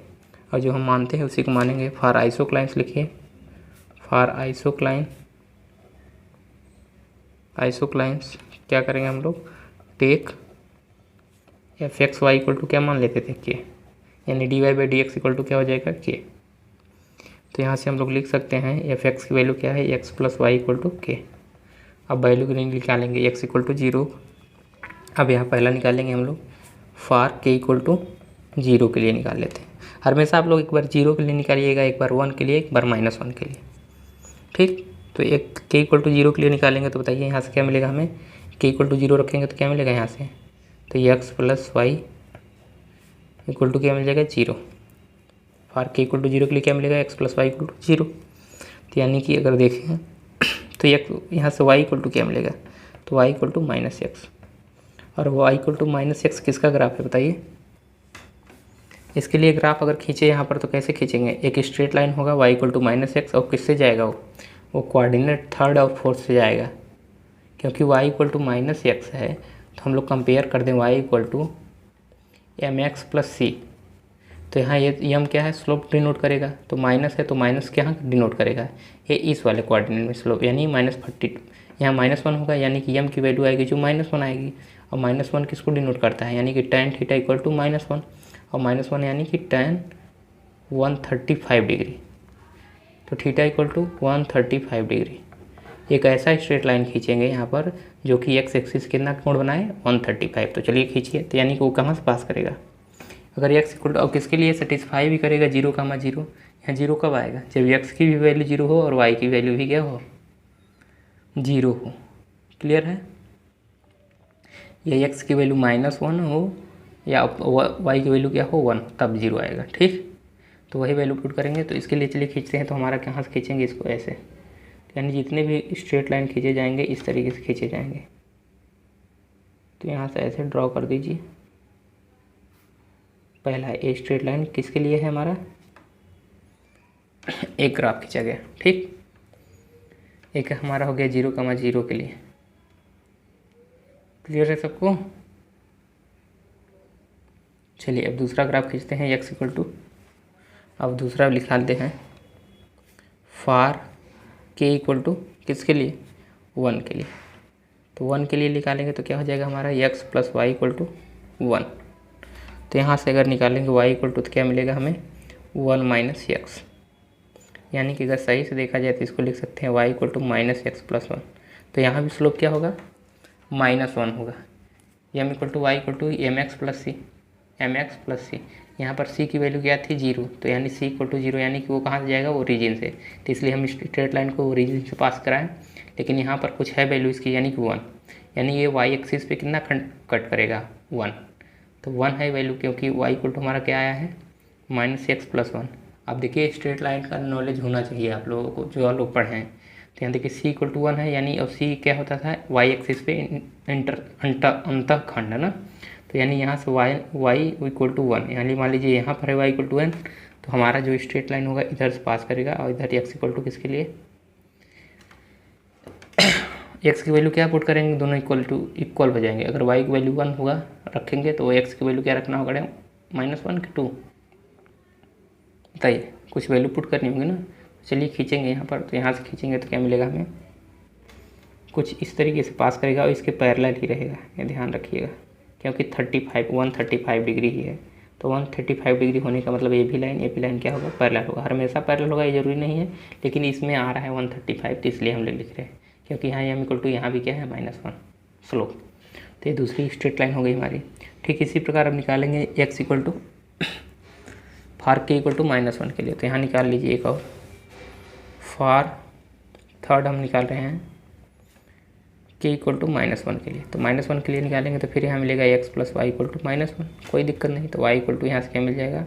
और जो हम मानते हैं उसी को मानेंगे। फॉर आइसोक्लाइन्स लिखिए, फॉर आइसोक्लाइन्स क्या करेंगे हम लोग, take fx y equal to क्या मान लेते थे, k, यानी dy/dx इक्वल टू क्या हो जाएगा, k। तो यहाँ से हम लोग लिख सकते हैं fx की वैल्यू क्या है, x + y equal to k। अब वैल्यू निकालेंगे x इक्वल टू 0। अब यहाँ पहला निकालेंगे हम लोग, फॉर k इक्वल टू 0 के लिए निकाल लेते हैं। हमेशा आप लोग एक बार 0 के लिए निकालिएगा, एक बार 1 के लिए, एक बार -1 के लिए। ठीक, तो एक k इक्वल टू 0 के लिए निकालेंगे तो बताइए यहाँ से क्या मिलेगा हमें, k इक्वल टू 0 रखेंगे तो क्या मिलेगा यहाँ से, तो x + y इक्वल टू क्या मिल जाएगा, 0। फॉर k इक्वल टू 0 के लिए क्या मिलेगा, x + y इक्वल टू 0। तो यानी कि अगर देखें तो यहाँ से y इक्वल टू क्या मिलेगा, तो y इक्वल टू -x। और y इक्वल टू -x किसका ग्राफ है बताइए। इसके लिए ग्राफ अगर खींचे यहाँ पर तो कैसे खींचेंगे, एक स्ट्रेट लाइन होगा, y इक्वल टू -x, और किससे जाएगा वो कोऑर्डिनेट 3rd और 4th से जाएगा। क्योंकि y इक्वल टू -x है तो हम लोग कंपेयर कर दें y equal to mx + c। तो यहाँ ये m क्या है, स्लोप डिनोट करेगा, तो माइनस है तो माइनस क्या डिनोट करेगा, ये इस वाले कोऑर्डिनेट में स्लोप, यानी -32। यहाँ -1 होगा, यानी कि m की वैल्यू आएगी जो -1 आएगी। और -1 किसको डिनोट करता है, यानी कि tan थीटा इक्वल टू -1, और -1 यानी कि tan 135 डिग्री। तो थीटा इक्वल टू 135 डिग्री। एक ऐसा स्ट्रेट लाइन खींचेंगे यहाँ पर जो कि x एक्सिस कितना कोण बनाए, 135। तो चलिए खींचिए, तो यानी कि वो कहाँ से पास करेगा, अगर x इक्वल टू, और किसके लिए सेटिस्फाई भी करेगा, 0, यहाँ 0 कब आएगा, जब x की भी वैल्यू 0 हो और y की वैल्यू भी क्या हो, 0 हो। क्लियर है, या x की वैल्यू -1 हो या y की वैल्यू क्या हो 1, तब 0 आएगा। ठीक, तो वही वैल्यू पुट करेंगे। तो इसके लिए चलिए खींचते हैं, तो हमारा कहाँ से खींचेंगे इसको, ऐसे, यानी जितने भी स्ट्रेट लाइन खींचे जाएंगे इस तरीके से खींचे जाएंगे। तो यहाँ से ऐसे ड्रॉ कर दीजिए। पहला ए स्ट्रेट लाइन किसके लिए है हमारा, एक ग्राफ खींचा गया। ठीक, एक हमारा हो गया 0,0 के लिए। क्लियर है सबको। चलिए अब दूसरा ग्राफ खींचते हैं, x इक्वल टू, अब दूसरा लिखाते हैं फॉर k इक्वल टू किसके लिए, 1 के लिए। तो 1 के लिए निकालेंगे तो क्या हो जाएगा हमारा, x + y इक्वल टू 1। तो यहाँ से अगर निकालेंगे y इक्वल टू तो क्या मिलेगा हमें, 1 - x। यानी कि अगर सही से देखा जाए तो इसको लिख सकते हैं y इक्वल टू -x + 1। तो यहाँ भी स्लोप क्या होगा, -1 होगा। m equal to y equal to mx + c। यहाँ पर c की वैल्यू क्या थी, 0, तो यानी c इक्वल टू 0, यानी कि वो कहाँ से जाएगा, ओरिजिन से। तो इसलिए हम स्ट्रेट लाइन को ओरिजिन से पास कराएं, लेकिन यहाँ पर कुछ है वैल्यू इसकी, यानी कि 1, यानी ये y एक्सिस पे कितना कट करेगा, 1। तो 1 है वैल्यू, क्योंकि y इक्वल टू हमारा क्या आया है, -x + 1। आप देखिए स्ट्रेट लाइन का नॉलेज होना चाहिए आप लोगों को, जो आप लोग पढ़े हैं। तो यहाँ देखिए सी इक्वल टू 1 है, यानी और सी क्या होता था, वाई एक्सिस पे अंतःखंड है ना। तो यानी यहाँ से वाई इक्वल टू 1, यानी मान लीजिए यहाँ पर है वाई इक्वल टू 1, तो हमारा जो स्ट्रेट लाइन होगा इधर से पास करेगा, और इधर एक्स इक्वल टू किसके लिए, एक्स की वैल्यू क्या पुट करेंगे, दोनों इक्वल हो जाएंगे। अगर वाई की वैल्यू 1 होगा रखेंगे तो एक्स की वैल्यू क्या रखना होगा, -1 कि 2, बताइए, कुछ वैल्यू पुट करनी होगी ना। चलिए खींचेंगे यहाँ पर, तो यहाँ से खींचेंगे तो क्या मिलेगा हमें, कुछ इस तरीके से पास करेगा और इसके पैरेलल ही रहेगा, ये ध्यान रखिएगा, क्योंकि 135 डिग्री ही है। तो 135 डिग्री होने का मतलब ये भी लाइन क्या होगा, पैरेलल होगा। हमेशा पैरेलल होगा ये जरूरी नहीं है, लेकिन इसमें आ रहा है 135, तो इसलिए हम लोग लिख रहे हैं, क्योंकि यहाँ एम इक्वल टू यहाँ भी क्या है -1 स्लोप। तो ये दूसरी स्ट्रेट लाइन हो गई हमारी। ठीक इसी प्रकार अब निकालेंगे एक्स इक्वल टू फार के इक्वल टू -1 के लिए। तो यहाँ निकाल लीजिए एक और, फार थर्ड हम निकाल रहे हैं के इक्वल टू -1 के लिए। तो -1 के लिए निकालेंगे तो फिर यहाँ मिलेगा X plus Y equal to -1, कोई दिक्कत नहीं। तो वाई इक्वल टू यहाँ से क्या मिल जाएगा,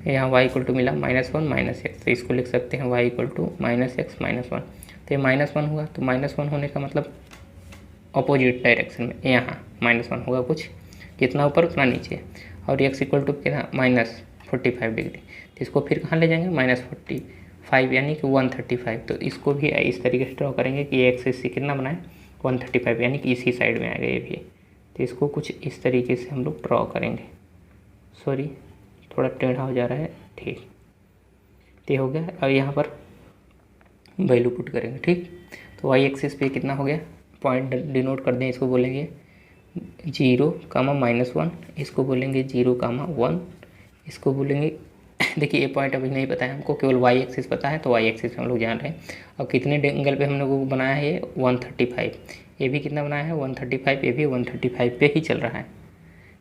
यहाँ वाई इक्वल टू मिला -1 -x, तो इसको लिख सकते हैं वाई इक्वल टू -x -1। तो ये -1 हुआ, तो -1 होने का मतलब अपोजिट डायरेक्शन में यहाँ -1 होगा, कुछ कितना ऊपर उतना नीचे, और एक्स इक्वल टू कितना -45 डिग्री। तो इसको फिर कहाँ ले जाएंगे, -45 यानी कि 135। तो इसको भी इस तरीके से ड्रॉ करेंगे कि एक्सिस से कितना बनाए 135, यानी कि इसी साइड में आएगा ये भी। तो इसको कुछ इस तरीके से हम लोग ड्रॉ करेंगे, सॉरी थोड़ा टेढ़ा हो जा रहा है, ठीक ये हो गया। और यहाँ पर वैल्यू पुट करेंगे, ठीक। तो वाई एक्सिस पे कितना हो गया, पॉइंट डिनोट कर दें, इसको बोलेंगे 0, -1, इसको बोलेंगे 0, 1, इसको बोलेंगे देखिए ये पॉइंट अभी नहीं पता है हमको, केवल वाई एक्सिस पता है, तो वाई एक्सिस हम लोग जान रहे हैं। और कितने एंगल पे हम लोगों को बनाया है, ये 135, ये भी कितना बनाया है 135, ये भी 135 पे ही चल रहा है,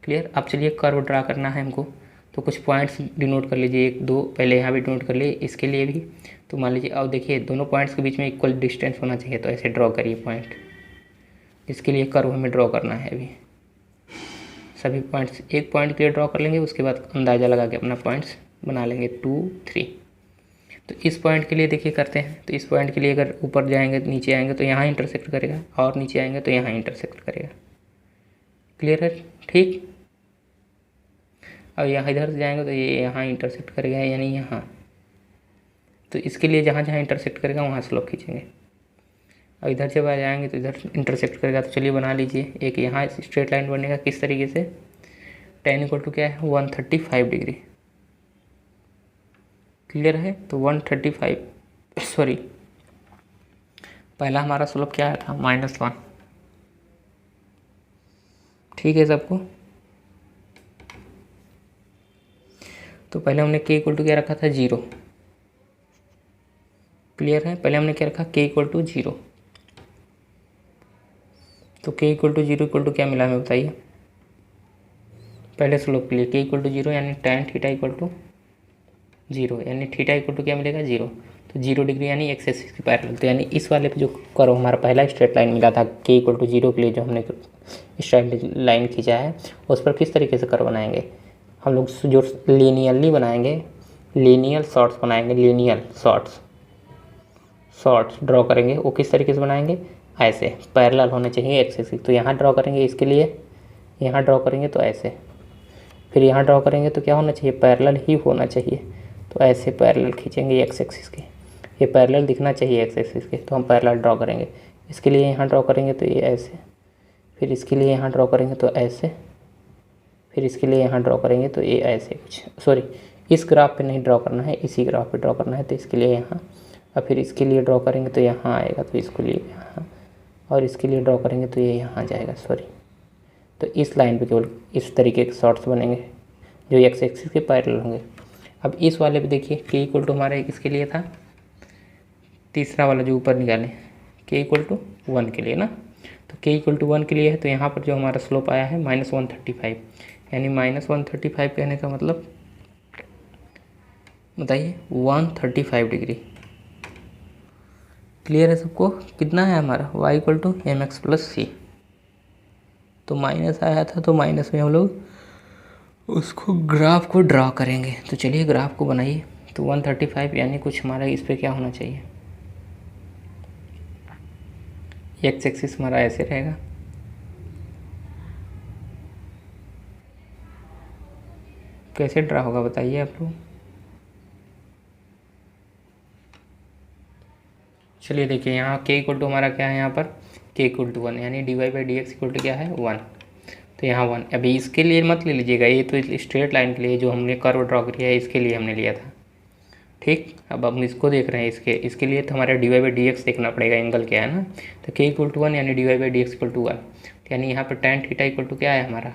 क्लियर। अब चलिए कर्व ड्रा करना है हमको, तो कुछ पॉइंट्स डिनोट कर लीजिए, 1 2 पहले यहाँ भी डिनोट कर लिए, इसके लिए भी। तो मान लीजिए अब देखिए दोनों पॉइंट्स के बीच में इक्वल डिस्टेंस होना चाहिए, तो ऐसे ड्रॉ करिए पॉइंट, इसके लिए कर्व हमें ड्रॉ करना है। अभी सभी पॉइंट्स एक पॉइंट के लिए ड्रॉ कर लेंगे, उसके बाद अंदाज़ा लगा के अपना पॉइंट्स बना लेंगे 2 3। तो इस पॉइंट के लिए देखिए करते हैं, तो इस पॉइंट के लिए अगर ऊपर जाएंगे नीचे आएंगे तो यहाँ इंटरसेक्ट करेगा, और नीचे आएंगे तो यहाँ इंटरसेक्ट करेगा, क्लियर है, ठीक। और यहाँ इधर से जाएंगे तो ये यहाँ इंटरसेक्ट करेगा, यानी यहाँ। तो इसके लिए जहाँ जहाँ इंटरसेक्ट करेगा वहाँ स्लोप खींचेंगे, और इधर जब आ जाएंगे तो इधर इंटरसेक्ट करेगा। तो चलिए बना लीजिए एक यहाँ स्ट्रेट लाइन बनेगा, किस तरीके से, tan इक्वल टू क्या है 135 डिग्री, क्लियर है। तो 135 सॉरी पहला हमारा स्लोप क्या आया था -1, ठीक है सबको। तो पहले हमने के इक्वल टू क्या रखा था 0, क्लियर है। पहले हमने क्या रखा के इक्वल टू 0, तो के इक्वल टू 0 इक्वल टू क्या मिला हमें बताइए, पहले स्लोप के लिए के इक्वल टू 0 यानी tan थीटा इक्वल टू 0, यानी थीटा इक्वल टू क्या मिलेगा 0। तो 0 डिग्री यानी एक्स एक्सिस की पैरेलल। तो यानी इस वाले पे जो कर्व हमारा पहला स्ट्रेट लाइन मिला था के इक्वल टू 0 के लिए, जो हमने स्ट्रेट लाइन खींचा है, उस पर किस तरीके से कर्व बनाएंगे हम लोग, जो लीनियरली बनाएंगे, लीनियर शॉर्ट्स बनाएंगे, लीनियर शॉर्ट्स ड्रॉ करेंगे। वो किस तरीके से बनाएंगे, ऐसे पैरेलल होने चाहिए एक्स एक्सिस। तो यहाँ ड्रॉ करेंगे, इसके लिए यहाँ ड्रॉ करेंगे तो ऐसे, फिर यहाँ ड्रॉ करेंगे तो क्या होना चाहिए, पैरेलल ही होना चाहिए। तो ऐसे पैरेलल खींचेंगे एक्स एक्सिस के, ये पैरेलल दिखना चाहिए एक्स एक्सिस के, तो हम पैरेलल ड्रॉ करेंगे। इसके लिए यहाँ ड्रॉ करेंगे तो ये ऐसे, फिर इसके लिए यहाँ ड्रॉ करेंगे तो ऐसे, फिर इसके लिए यहाँ ड्रॉ करेंगे तो ये ऐसे कुछ, सॉरी इस ग्राफ पे नहीं ड्रॉ करना है, इसी ग्राफ पे ड्रॉ करना है। तो इसके लिए यहाँ, और फिर इसके लिए ड्रॉ करेंगे तो यहाँ आएगा, तो इसको लिए यहाँ, और इसके लिए ड्रॉ करेंगे तो ये यहाँ जाएगा, सॉरी। तो इस लाइन पे केवल इस तरीके के शॉर्ट्स बनेंगे जो एक्स एक्सिस के पैरेलल होंगे। अब इस वाले पे देखिए के इक्वल टू हमारा इसके लिए था, तीसरा वाला जो ऊपर निकाले के इक्वल टू 1 के लिए ना। तो के इक्वल टू 1 के लिए है, तो यहाँ पर जो हमारा स्लोप आया है -135, यानी -135 कहने का मतलब बताइए 135 डिग्री, क्लियर है सबको। कितना है हमारा y equal to mx plus c. तो माइनस आया था, तो माइनस में हम लोग उसको ग्राफ को ड्रा करेंगे। तो चलिए ग्राफ को बनाइए। तो 135 यानी कुछ हमारा इस पर क्या होना चाहिए, एक्स एक्सिस हमारा ऐसे रहेगा, कैसे ड्रा होगा बताइए आप लोग। चलिए देखिए यहाँ के इक्वल टू हमारा क्या है, यहाँ पर के इक्वल टू 1 यानी dy/dx इक्वल टू क्या है 1। तो यहाँ 1, अभी इसके लिए मत ले लीजिएगा, ये तो स्ट्रेट लाइन के लिए जो हमने कर्व ड्रॉ किया है इसके लिए हमने लिया था, ठीक। अब हम इसको देख रहे हैं, इसके लिए तो हमारा dy/dx देखना पड़ेगा, एंगल क्या है ना। तो के इक्वल टू 1 यानी dy/dx इक्वल टू 1, यानी यहाँ पर tan थीटा इक्वल टू क्या है हमारा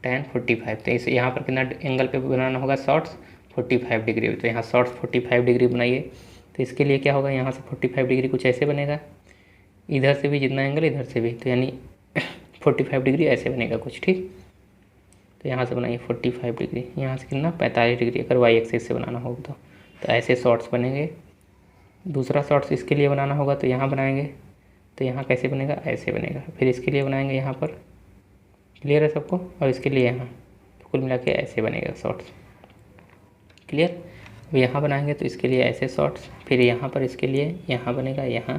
tan 45। तो इसे यहाँ पर कितना एंगल पे बनाना होगा, शॉर्ट्स 45 डिग्री। तो यहाँ शॉर्ट्स 45 डिग्री बनाइए। तो इसके लिए क्या होगा, यहाँ से 45 डिग्री कुछ ऐसे बनेगा, इधर से भी जितना एंगल इधर से भी, तो यानी 45 डिग्री ऐसे बनेगा कुछ, ठीक। तो यहाँ से बनाइए 45 डिग्री, यहाँ से कितना 45 डिग्री अगर वाई एक्सिस से बनाना होगा तो ऐसे शॉर्ट्स बनेंगे। दूसरा शॉर्ट्स इसके लिए बनाना होगा तो यहाँ बनाएंगे, तो यहाँ कैसे बनेगा, ऐसे बनेगा। फिर इसके लिए बनाएंगे यहाँ पर, क्लियर है सबको, और इसके लिए यहाँ, तो कुल मिला के ऐसे बनेगा शॉर्ट्स, क्लियर। अब यहाँ बनाएंगे तो इसके लिए ऐसे शॉर्ट्स, फिर यहाँ पर इसके लिए यहाँ बनेगा यहाँ,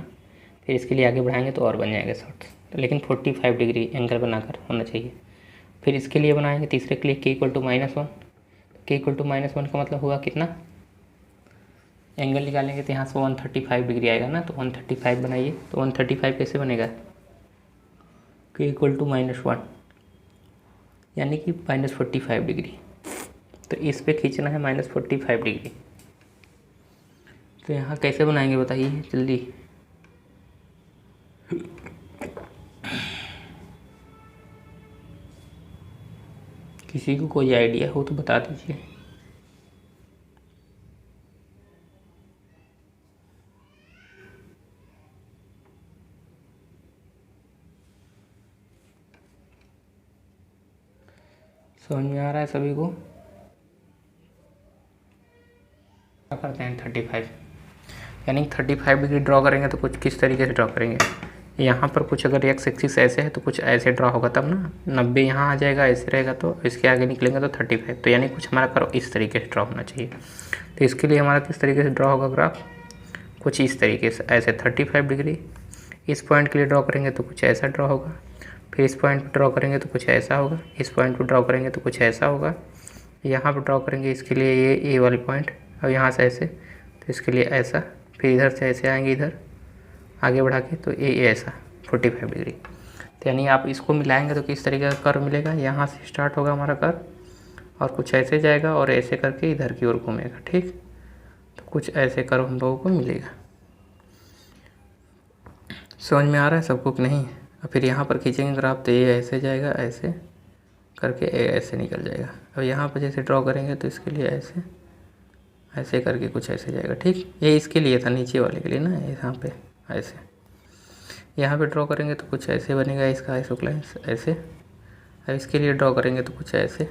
फिर इसके लिए आगे बढ़ाएंगे तो और बन जाएंगे शॉर्ट्स, लेकिन 45 डिग्री एंगल बनाकर होना चाहिए। फिर इसके लिए बनाएंगे तीसरे के लिए के इक्वल टू -1, के इक्वल टू -1 का मतलब हुआ कितना, एंगल निकालेंगे तो यहाँ से 135 डिग्री आएगा ना, तो 135 बनाइए। तो 135 कैसे बनेगा, के इक्वल टू -1 यानी कि -45 डिग्री। तो इस पे खींचना है -45 डिग्री। तो यहाँ कैसे बनाएंगे बताइए जल्दी। किसी को कोई आइडिया हो तो बता दीजिए। समझ में आ रहा है सभी को। क्या करते हैं 35 यानी 35 डिग्री ड्रॉ करेंगे तो कुछ किस तरीके से ड्रॉ करेंगे, यहाँ पर कुछ अगर एक्स एक्सिस ऐसे है तो कुछ ऐसे ड्रॉ होगा तब ना, 90 यहाँ आ जाएगा, ऐसे रहेगा तो इसके आगे निकलेंगे तो 35। तो यानी कुछ हमारा करो इस तरीके से ड्रॉ होना चाहिए। तो इसके लिए हमारा किस तरीके से ड्रॉ होगा ग्राफ, कुछ इस तरीके से ऐसे 35 डिग्री। इस पॉइंट के लिए ड्रॉ करेंगे तो कुछ ऐसा ड्रॉ होगा, फिर इस पॉइंट पर ड्रॉ करेंगे तो कुछ ऐसा होगा, इस पॉइंट पर ड्रॉ करेंगे तो कुछ ऐसा होगा, यहाँ पर ड्रॉ करेंगे इसके लिए ये वाली पॉइंट, और यहाँ से ऐसे, तो इसके लिए ऐसा, फिर इधर से ऐसे आएंगे इधर आगे बढ़ा के, तो ये ऐसा 45 डिग्री। तो यानी आप इसको मिलाएंगे तो किस तरीके का कर्व मिलेगा, यहाँ से स्टार्ट होगा हमारा कर्व और कुछ ऐसे जाएगा और ऐसे करके इधर की ओर घूमेगा, ठीक। तो कुछ ऐसे कर्व हम लोगों को मिलेगा। समझ में आ रहा है सबको कि नहीं। और फिर यहाँ पर खींचेंगे ग्राफ तो ये ऐसे जाएगा, ऐसे करके ऐसे निकल जाएगा। अब यहाँ पर जैसे ड्रॉ करेंगे तो इसके लिए ऐसे ऐसे करके कुछ ऐसे जाएगा, ठीक। ये इसके लिए था, नीचे वाले के लिए ना, यहाँ पे ऐसे यहाँ पे ड्रॉ करेंगे तो कुछ ऐसे बनेगा इसका आइसोक्लाइंस ऐसे। अब इसके लिए ड्रॉ करेंगे तो कुछ ऐसे,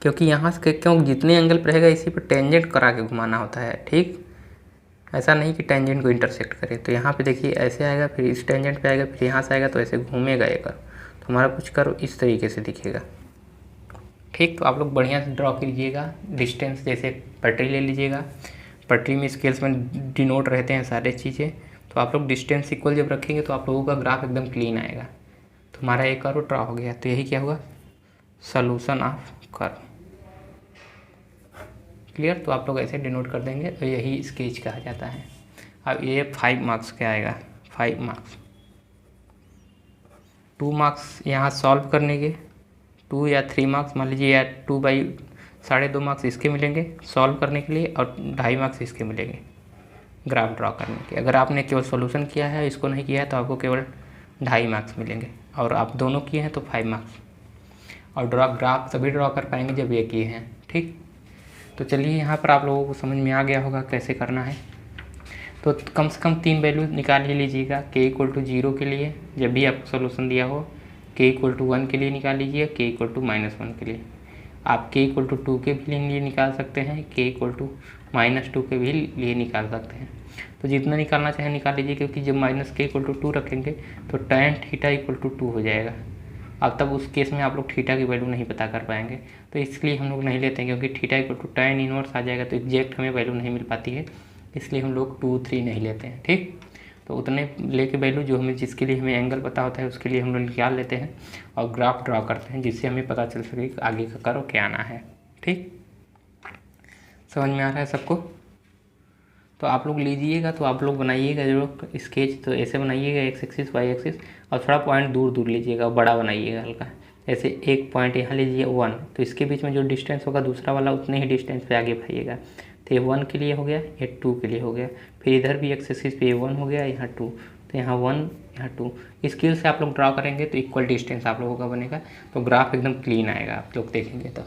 क्योंकि यहाँ से क्यों जितने एंगल पर रहेगा इसी पर टेंजेंट करा के घुमाना होता है, ठीक। ऐसा नहीं कि टेंजेंट को इंटरसेक्ट करे। तो यहाँ पे देखिए ऐसे आएगा, फिर इस टेंजेंट पे आएगा, फिर यहाँ से आएगा तो ऐसे घूमेगा ये कर्व, तो हमारा कुछ कर्व इस तरीके से दिखेगा, ठीक। तो आप लोग बढ़िया से ड्रॉ कीजिएगा। डिस्टेंस जैसे पटरी ले लीजिएगा, पटरी में स्केल्स में डिनोट रहते हैं सारे चीज़ें, तो आप लोग डिस्टेंस इक्वल जब रखेंगे तो आप लोगों का ग्राफ एकदम क्लीन आएगा। तो हमारा एक कर्व ड्रॉ हो गया। तो यही क्या हुआ, सॉल्यूशन ऑफ कर्व, क्लियर। तो आप लोग ऐसे डिनोट कर देंगे तो यही स्केच कहा जाता है। अब ये 5 मार्क्स क्या आएगा, 5 मार्क्स, 2 मार्क्स यहाँ सॉल्व करने के, 2 या 3 मार्क्स मान लीजिए, या 2/2.5 मार्क्स इसके मिलेंगे सॉल्व करने के लिए, और 2.5 मार्क्स इसके मिलेंगे ग्राफ ड्रॉ करने के। अगर आपने केवल सॉल्यूशन किया है, इसको नहीं किया है, तो आपको केवल 2.5 मार्क्स मिलेंगे, और आप दोनों किए हैं तो 5 मार्क्स। और ग्राफ तभी ड्रॉ कर पाएंगे जब ये किए हैं, ठीक। तो चलिए यहाँ पर आप लोगों को समझ में आ गया होगा कैसे करना है। तो कम से कम 3 वैल्यू निकाल ही लीजिएगा। के इक्वल टू 0 के लिए जब भी आपको सोल्यूशन दिया हो, के इक्वल टू 1 के लिए निकाल लीजिए, के इक्वल टू -1 के लिए। आप के इक्वल टू 2 के भी लिए निकाल सकते हैं, के इक्वल टू -2 के भी लिए निकाल सकते हैं। तो जितना निकालना चाहे निकाल लीजिए, क्योंकि जब -k = 2 रखेंगे तो tan θ = 2 हो जाएगा। अब तब उस केस में आप लोग थीटा की वैल्यू नहीं पता कर पाएंगे, तो इसलिए हम लोग नहीं लेते हैं, क्योंकि theta equal to tan inverse आ जाएगा तो एग्जैक्ट हमें वैल्यू नहीं मिल पाती है, इसलिए हम लोग 2, 3 नहीं लेते हैं। ठीक, तो उतने लेके वैल्यू जो हमें जिसके लिए हमें एंगल पता होता है उसके लिए हम लोग निकाल लेते हैं और ग्राफ ड्रा करते हैं, जिससे हमें पता चल सके कि आगे का कर्व क्या आना है। ठीक, समझ में आ रहा है सबको? तो आप लोग लीजिएगा, तो आप लोग बनाइएगा जो स्केच, तो ऐसे बनाइएगा एक्स एक्सिस वाई एक्सिस, और थोड़ा पॉइंट दूर दूर लीजिएगा, बड़ा बनाइएगा हल्का। जैसे एक पॉइंट यहाँ लीजिए 1, तो इसके बीच में जो डिस्टेंस होगा दूसरा वाला उतने ही डिस्टेंस पे आगे बढ़ाइएगा। तो ये 1 के लिए हो गया, ये 2 के लिए हो गया, फिर इधर भी एक्स एक्सिस पे 1 हो गया, यहाँ 2, तो यहाँ 1 यहाँ 2। स्केल से आप लोग ड्रा करेंगे तो इक्वल डिस्टेंस आप लोगों का बनेगा, तो ग्राफ एकदम क्लीन आएगा आप लोग देखेंगे तो।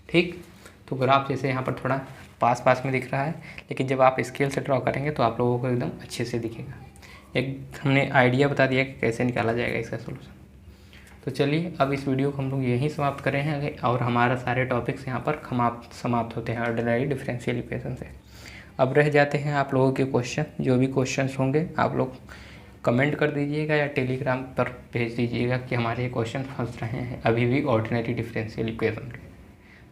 ठीक, तो ग्राफ जैसे यहाँ पर थोड़ा पास पास में दिख रहा है, लेकिन जब आप स्केल से ड्रॉ करेंगे तो आप लोगों को एकदम अच्छे से दिखेगा। एक हमने आइडिया बता दिया कि कैसे निकाला जाएगा इसका सोल्यूशन। तो चलिए अब इस वीडियो को हम लोग यहीं समाप्त कर रहे हैं, और हमारा सारे टॉपिक्स यहाँ पर समाप्त होते हैं ऑर्डिनरी डिफरेंशियल इक्वेशन से। अब रह जाते हैं आप लोगों के क्वेश्चन। जो भी क्वेश्चन होंगे आप लोग कमेंट कर दीजिएगा या टेलीग्राम पर भेज दीजिएगा कि हमारे ये क्वेश्चन फंस रहे हैं अभी भी ऑर्डिनरी डिफरेंशियल इक्वेशन के,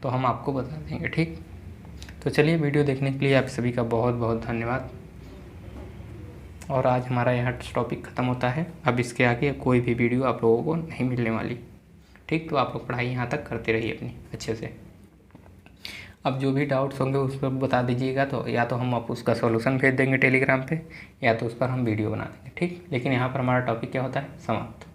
तो हम आपको बता देंगे। ठीक, तो चलिए वीडियो देखने के लिए आप सभी का बहुत बहुत धन्यवाद, और आज हमारा यहाँ टॉपिक ख़त्म होता है। अब इसके आगे कोई भी वीडियो आप लोगों को नहीं मिलने वाली। ठीक, तो आप लोग पढ़ाई यहाँ तक करते रहिए अपनी अच्छे से। अब जो भी डाउट्स होंगे उस पर बता दीजिएगा, तो या तो हम आप उसका सॉल्यूशन भेज देंगे टेलीग्राम पे, या तो उस पर हम वीडियो बना देंगे। ठीक, लेकिन यहाँ पर हमारा टॉपिक क्या होता है, समाप्त।